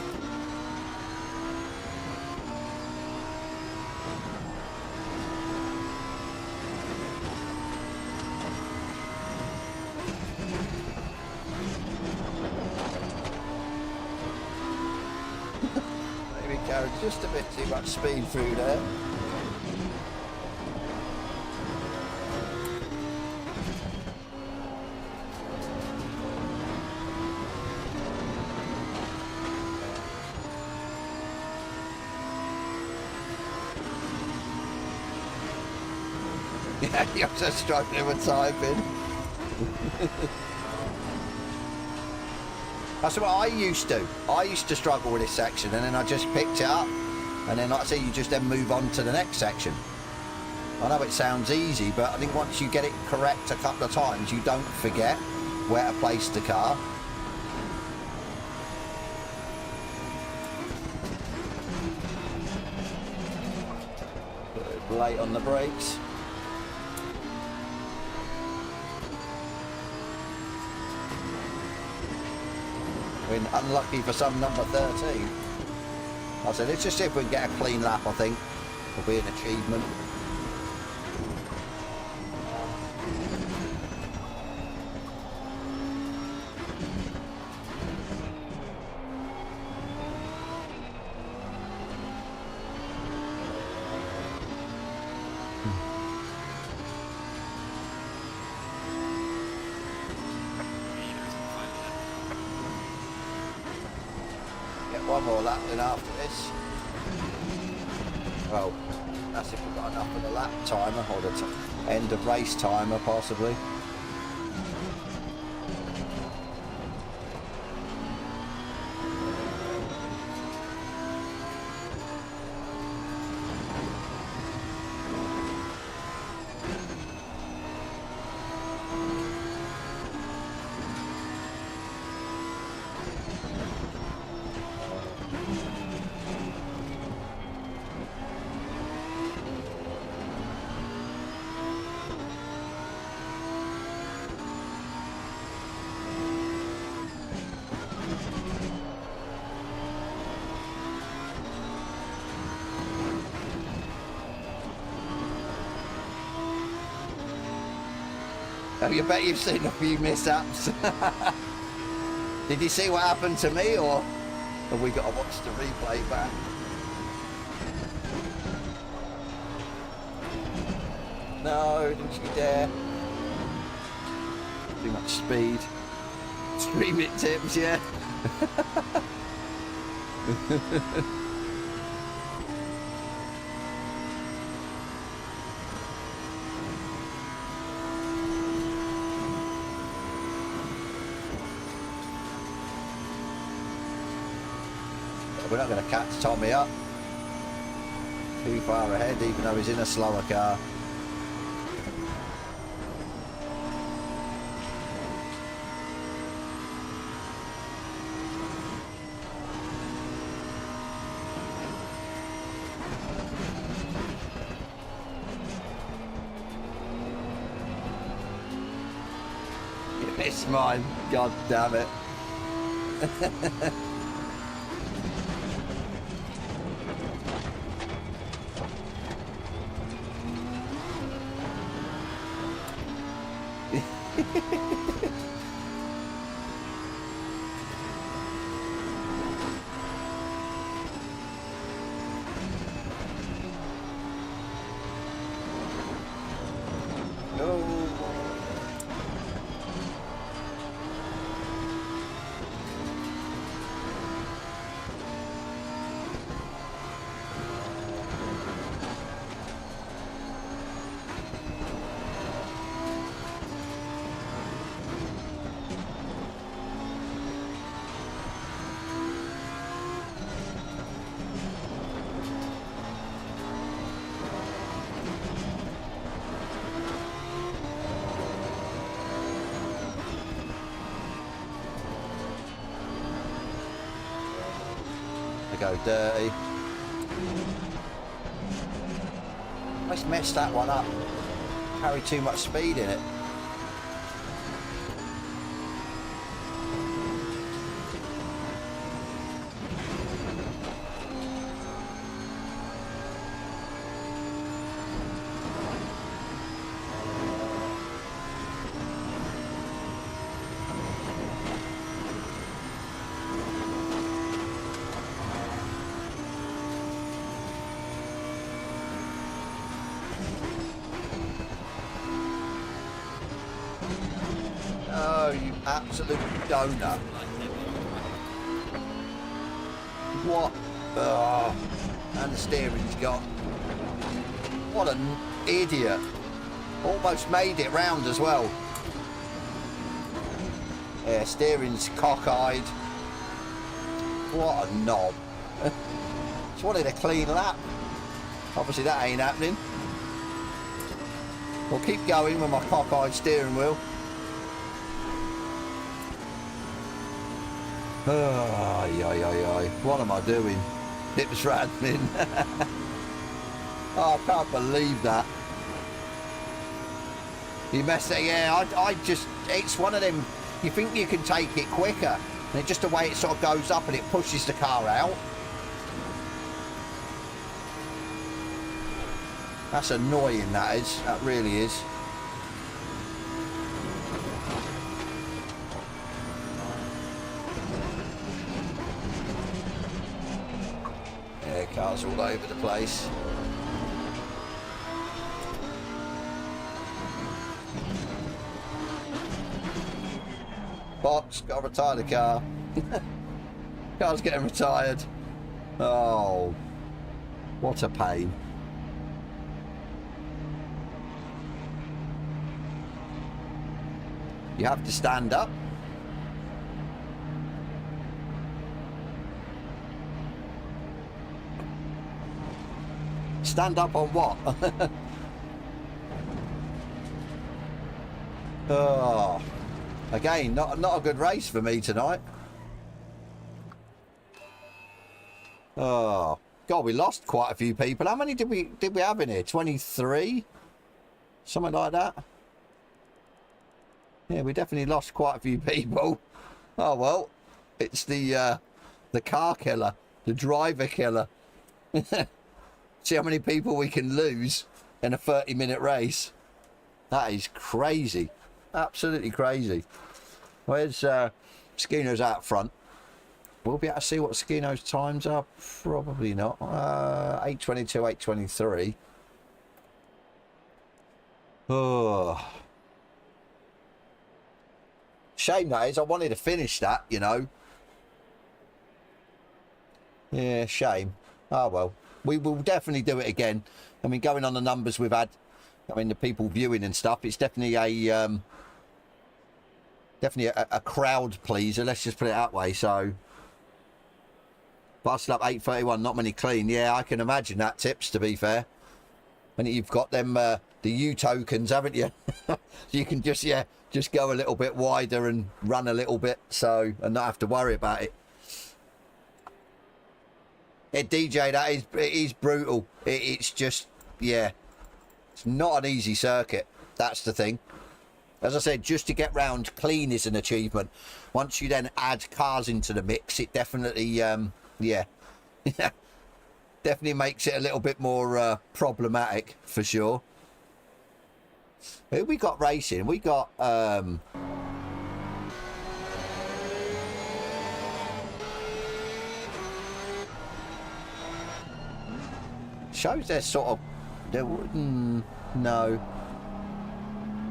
Just a bit too much speed through there. Yeah, you're just struggling with typing. That's what I used to. I used to struggle with this section, and then I just picked it up. And then, like I say, you just then move on to the next section. I know it sounds easy, but I think once you get it correct a couple of times, you don't forget where to place the car. Late on the brakes. Been unlucky for some number 13. I said, let's just see if we can get a clean lap, I think. Will be an achievement. One more lap then after this. Well, that's if we've got enough of the lap timer, or the end of race timer possibly. Oh, you bet you've seen a few mishaps. Did you see what happened to me, or have we got to watch the replay back? No, don't you dare. Too much speed. Stream it tips, yeah. We're not going to catch Tommy up. Too far ahead, even though he's in a slower car. You missed mine. God damn it. Go dirty. I just messed that one up. Carried too much speed in it. Absolute donut. What? Oh, and the steering's gone. What an idiot. Almost made it round as well. Yeah, steering's cockeyed. What a knob. Just wanted a clean lap. Obviously that ain't happening. We'll keep going with my cockeyed steering wheel. What am I doing? Hips rattling. Oh, I can't believe that. You messed it, yeah, I just, it's one of them, you think you can take it quicker, and it's just the way it sort of goes up and it pushes the car out. That's annoying, that is, that really is. Cars all over the place. Box, gotta retire the car. Car's getting retired. Oh, what a pain. You have to stand up. Stand up on what? Oh, again, not a good race for me tonight. Oh, God, we lost quite a few people. How many did we have in here? 23? Something like that. Yeah, we definitely lost quite a few people. Oh, well, it's the car killer, the driver killer. See how many people we can lose in a 30-minute race. That is crazy. Absolutely crazy. Where's Skino's out front? We'll be able to see what Skino's times are. Probably not. 8:22, 8:23. Oh. Shame that is. I wanted to finish that, you know. Yeah, shame. Oh, well. We will definitely do it again. I mean, going on the numbers we've had, I mean, the people viewing and stuff, it's definitely a crowd pleaser, let's just put it that way. So busted up 8:31, not many clean. Yeah, I can imagine that, Tips, to be fair. And you've got them the U tokens, haven't you? So you can just go a little bit wider and run a little bit, so, and not have to worry about it. Yeah, DJ, it is brutal. It's just, yeah, it's not an easy circuit. That's the thing. As I said, just to get round clean is an achievement. Once you then add cars into the mix, it definitely, yeah, definitely makes it a little bit more problematic for sure. Who we got racing? We got shows they're sort of no.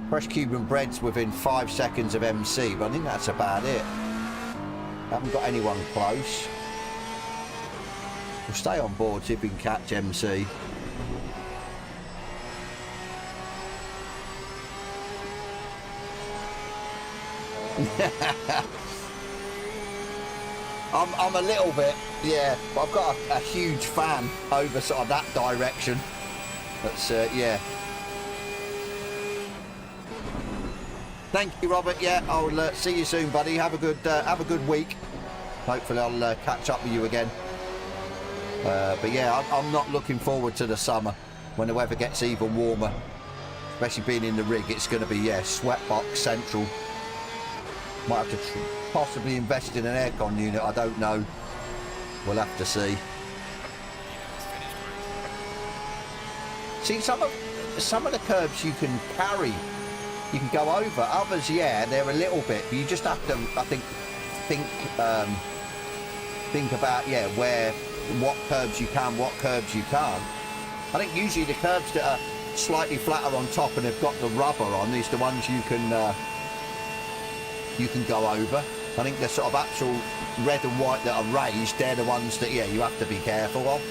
Fresh Cuban Bread's within 5 seconds of MC, but I think that's about it. Haven't got anyone close. We'll stay on board, see if we can catch MC. I'm a little bit, yeah, but I've got a huge fan over sort of that direction. That's yeah. Thank you, Robert. Yeah, I'll see you soon, buddy. Have a good week. Hopefully I'll catch up with you again. But yeah, I'm not looking forward to the summer when the weather gets even warmer. Especially being in the rig, it's going to be, yeah, sweatbox central. Might have to possibly invest in an aircon unit. I don't know. We'll have to see. See, some of the curbs you can carry. You can go over. Others, yeah, they're a little bit. But you just have to, I think about, yeah, what curbs you can, what curbs you can't. I think usually the curbs that are slightly flatter on top and have got the rubber on is the ones you can go over. I think the sort of actual red and white that are raised, they're the ones that, yeah, you have to be careful of.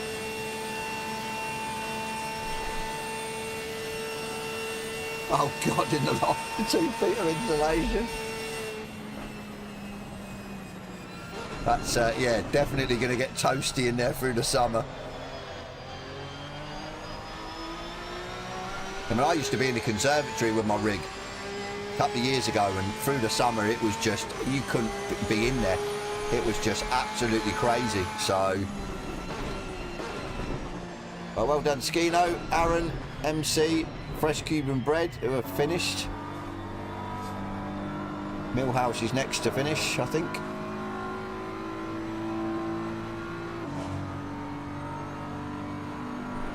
Oh God, in the loft, 2 feet of insulation. That's, yeah, definitely going to get toasty in there through the summer. I mean, I used to be in the conservatory with my rig a couple of years ago, and through the summer it was just, you couldn't be in there. It was just absolutely crazy, so. Well done, Skino, Aaron, MC, Fresh Cuban Bread, who have finished. Millhouse is next to finish, I think.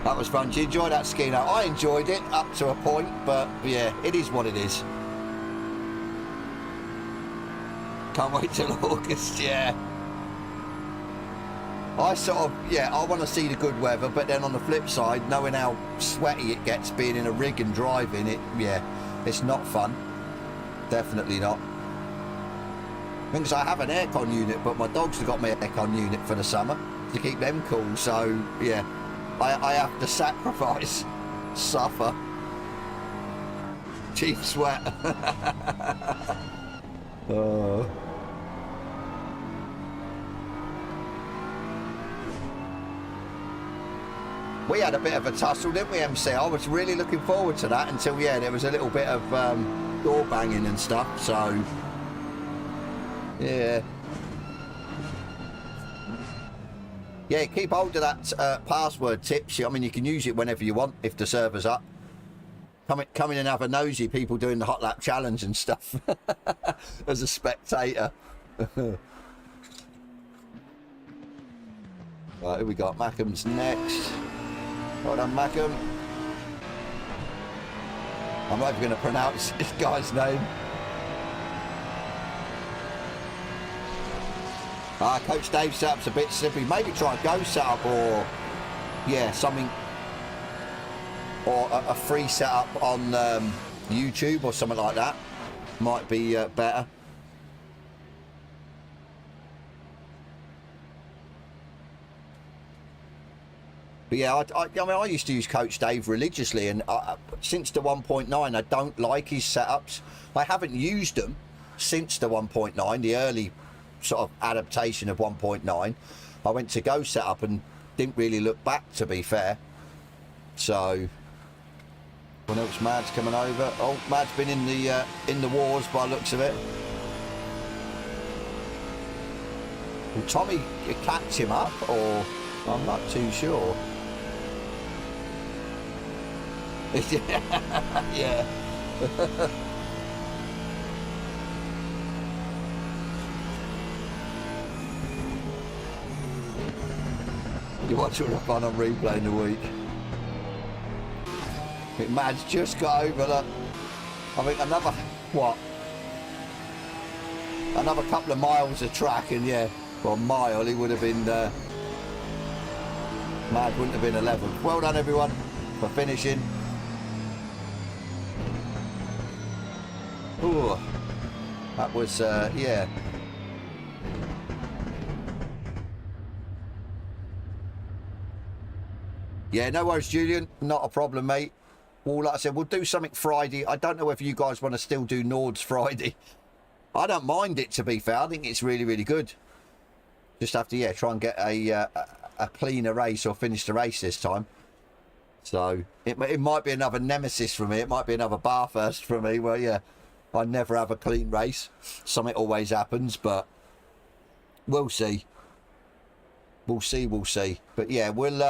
That was fun. Did you enjoy that, Skino? I enjoyed it up to a point, but yeah, it is what it is. Can't wait till August, yeah. I sort of, yeah, I want to see the good weather, but then on the flip side, knowing how sweaty it gets being in a rig and driving it, yeah, it's not fun. Definitely not. Because I have an aircon unit, but my dogs have got me an aircon unit for the summer to keep them cool. So yeah, I have to sacrifice, suffer. Chief sweat. We had a bit of a tussle, didn't we, MC? I was really looking forward to that until, yeah, there was a little bit of door banging and stuff, so yeah. Yeah, keep hold of that password, Tips. I mean, you can use it whenever you want if the server's up. Come in and have a nosy, people doing the hot lap challenge and stuff as a spectator. Right, here we got Mackham's next. Well done, Mackham. I'm not even going to pronounce this guy's name. Coach Dave's setup's a bit slippy. Maybe try a Go setup or, yeah, something, or a free setup on YouTube or something like that. Might be better. But yeah, I mean, I used to use Coach Dave religiously, and since the 1.9, I don't like his setups. I haven't used them since the 1.9, the early sort of adaptation of 1.9. I went to Go setup and didn't really look back, to be fair. So, when else? Mad's coming over. Oh, Mad's been in the wars by the looks of it. Will Tommy catch him up, or I'm not too sure. Yeah. You watch all the fun on replay in the week. I think Mad's just got over that. I think another, what? Another couple of miles of track, and yeah, well, a mile, he would have been, Mad wouldn't have been 11th. Well done, everyone, for finishing. Ooh, that was, yeah. Yeah, no worries, Julian. Not a problem, mate. Well, like I said, we'll do something Friday. I don't know if you guys want to still do Nords Friday. I don't mind it, to be fair. I think it's really, really good. Just have to, yeah, try and get a cleaner race or finish the race this time. So, it might be another nemesis for me. It might be another Bathurst for me where, yeah, I never have a clean race. Something always happens, but we'll see. We'll see, we'll see. But yeah, we'll,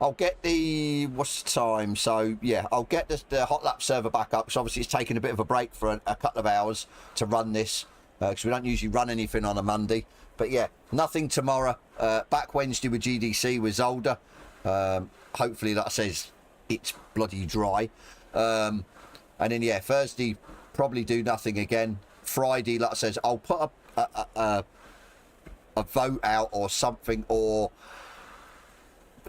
I'll get the, what's the time? So yeah, I'll get the hot lap server back up. So obviously it's taking a bit of a break for a couple of hours to run this, because we don't usually run anything on a Monday. But yeah, nothing tomorrow. Back Wednesday with GDC with Zolder. Hopefully, like I says, it's bloody dry. And then yeah, Thursday probably do nothing again. Friday, like I says, I'll put a vote out or something, or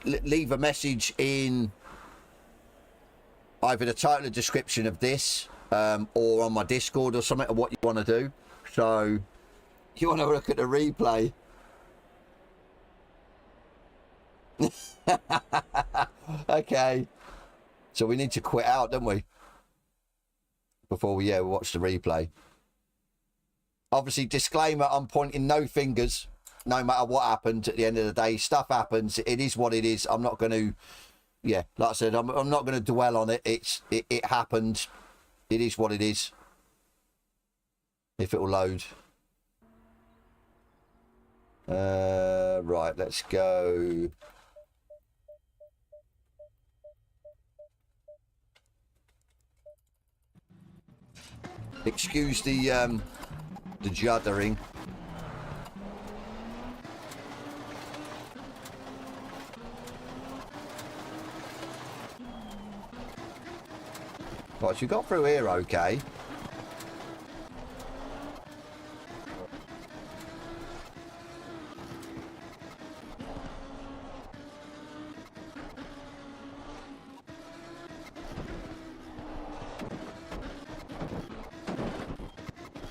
leave a message in either the title or description of this, or on my Discord or something, of what you want to do. So you want to look at the replay. Okay, so we need to quit out, don't we, before we watch the replay? Obviously, disclaimer, I'm pointing no fingers. No matter what happened, at the end of the day, stuff happens. It is what it is. I'm not going to, yeah, like I said, I'm not going to dwell on it. It happened. It is what it is. If it will load. Right, let's go. Excuse the juddering. Right, you got through here okay.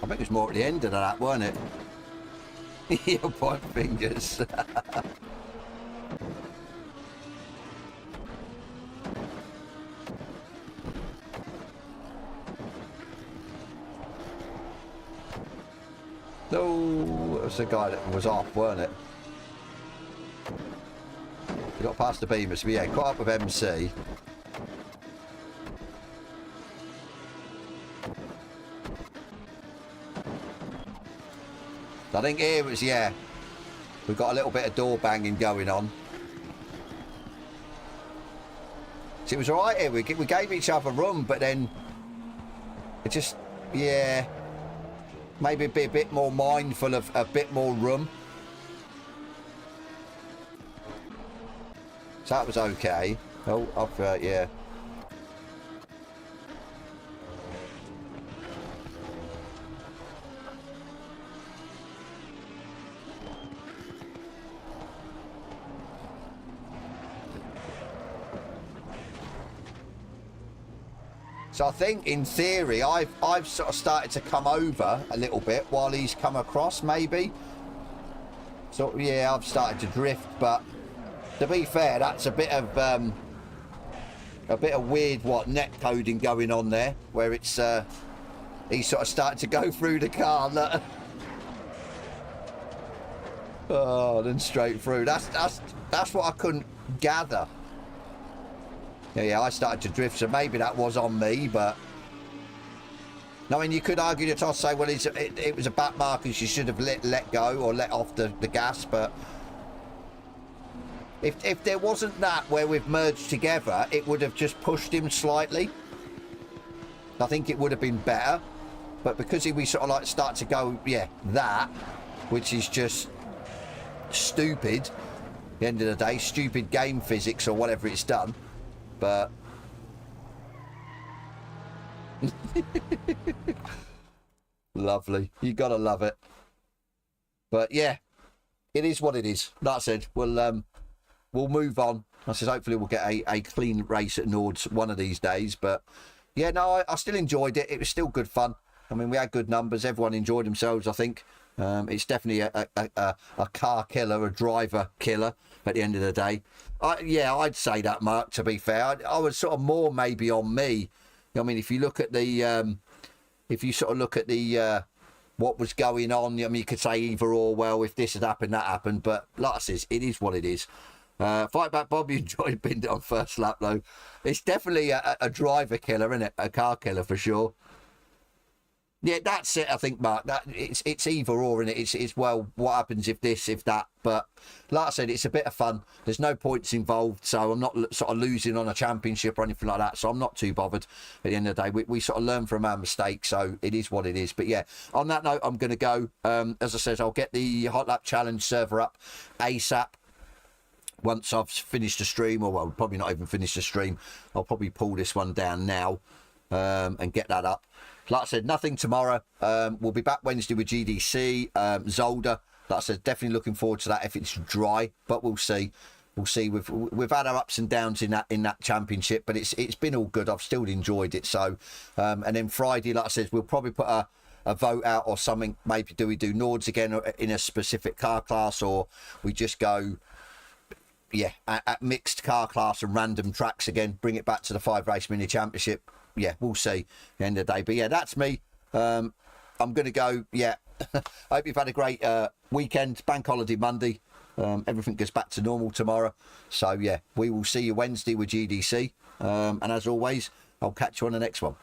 I think it was more at the end of that, weren't it? Yeah, point fingers. No, it was the guy that was off, weren't it? He got past the beamers, but yeah, caught up with MC. I think here was, yeah, we've got a little bit of door banging going on. So it was alright here, we gave each other room, but then it just, yeah, maybe be a bit more mindful of a bit more room. So that was okay. Oh, I've, yeah. So I think, in theory, I've sort of started to come over a little bit while he's come across, maybe. So, yeah, I've started to drift, but to be fair, that's a bit of weird, net coding going on there, where it's, he's sort of started to go through the car. Look. Oh, then straight through. That's what I couldn't gather. Yeah, I started to drift, so maybe that was on me, but... I mean, you could argue the toss, say, well, it was a back marker, she should have let go or let off the gas, but... If there wasn't that where we've merged together, it would have just pushed him slightly. I think it would have been better, but because we sort of like start to go, yeah, that, which is just stupid, at the end of the day, stupid game physics or whatever it's done. But lovely, you gotta love it. But yeah, it is what it is. Like I said, we'll move on. I said hopefully we'll get a clean race at Nords one of these days. But yeah, no, I still enjoyed it. It was still good fun. I mean, we had good numbers. Everyone enjoyed themselves, I think. It's definitely a car killer, a driver killer at the end of the day. Yeah, I'd say that, Mark, to be fair. I was sort of more maybe on me. I mean, if you look at the, what was going on, I mean, you could say either or, well, if this had happened, that happened. But like I said, it is what it is. Fight back, Bob. You enjoyed Binder on first lap, though. It's definitely a driver killer, isn't it? A car killer for sure. Yeah, that's it, I think, Mark. That it's either or, and it's well, what happens if this, if that. But like I said, it's a bit of fun. There's no points involved, so I'm not sort of losing on a championship or anything like that. So I'm not too bothered. At the end of the day, we sort of learn from our mistakes, so it is what it is. But yeah, on that note, I'm going to go. As I said, I'll get the Hot Lap Challenge server up ASAP. Once I've finished the stream, or well, probably not even finished the stream, I'll probably pull this one down now and get that up. Like I said, nothing tomorrow. We'll be back Wednesday with GDC, Zolder. Like I said, definitely looking forward to that if it's dry, but we'll see. We'll see. We've had our ups and downs in that championship, but it's been all good. I've still enjoyed it. So, and then Friday, like I said, we'll probably put a vote out or something. Maybe do we do Nords again in a specific car class, or we just go, yeah, at mixed car class and random tracks again. Bring it back to the 5 race mini championship. Yeah, we'll see at the end of the day. But yeah, that's me. I'm going to go. Yeah, hope you've had a great weekend. Bank holiday Monday. Everything goes back to normal tomorrow. So yeah, we will see you Wednesday with GDC. And as always, I'll catch you on the next one.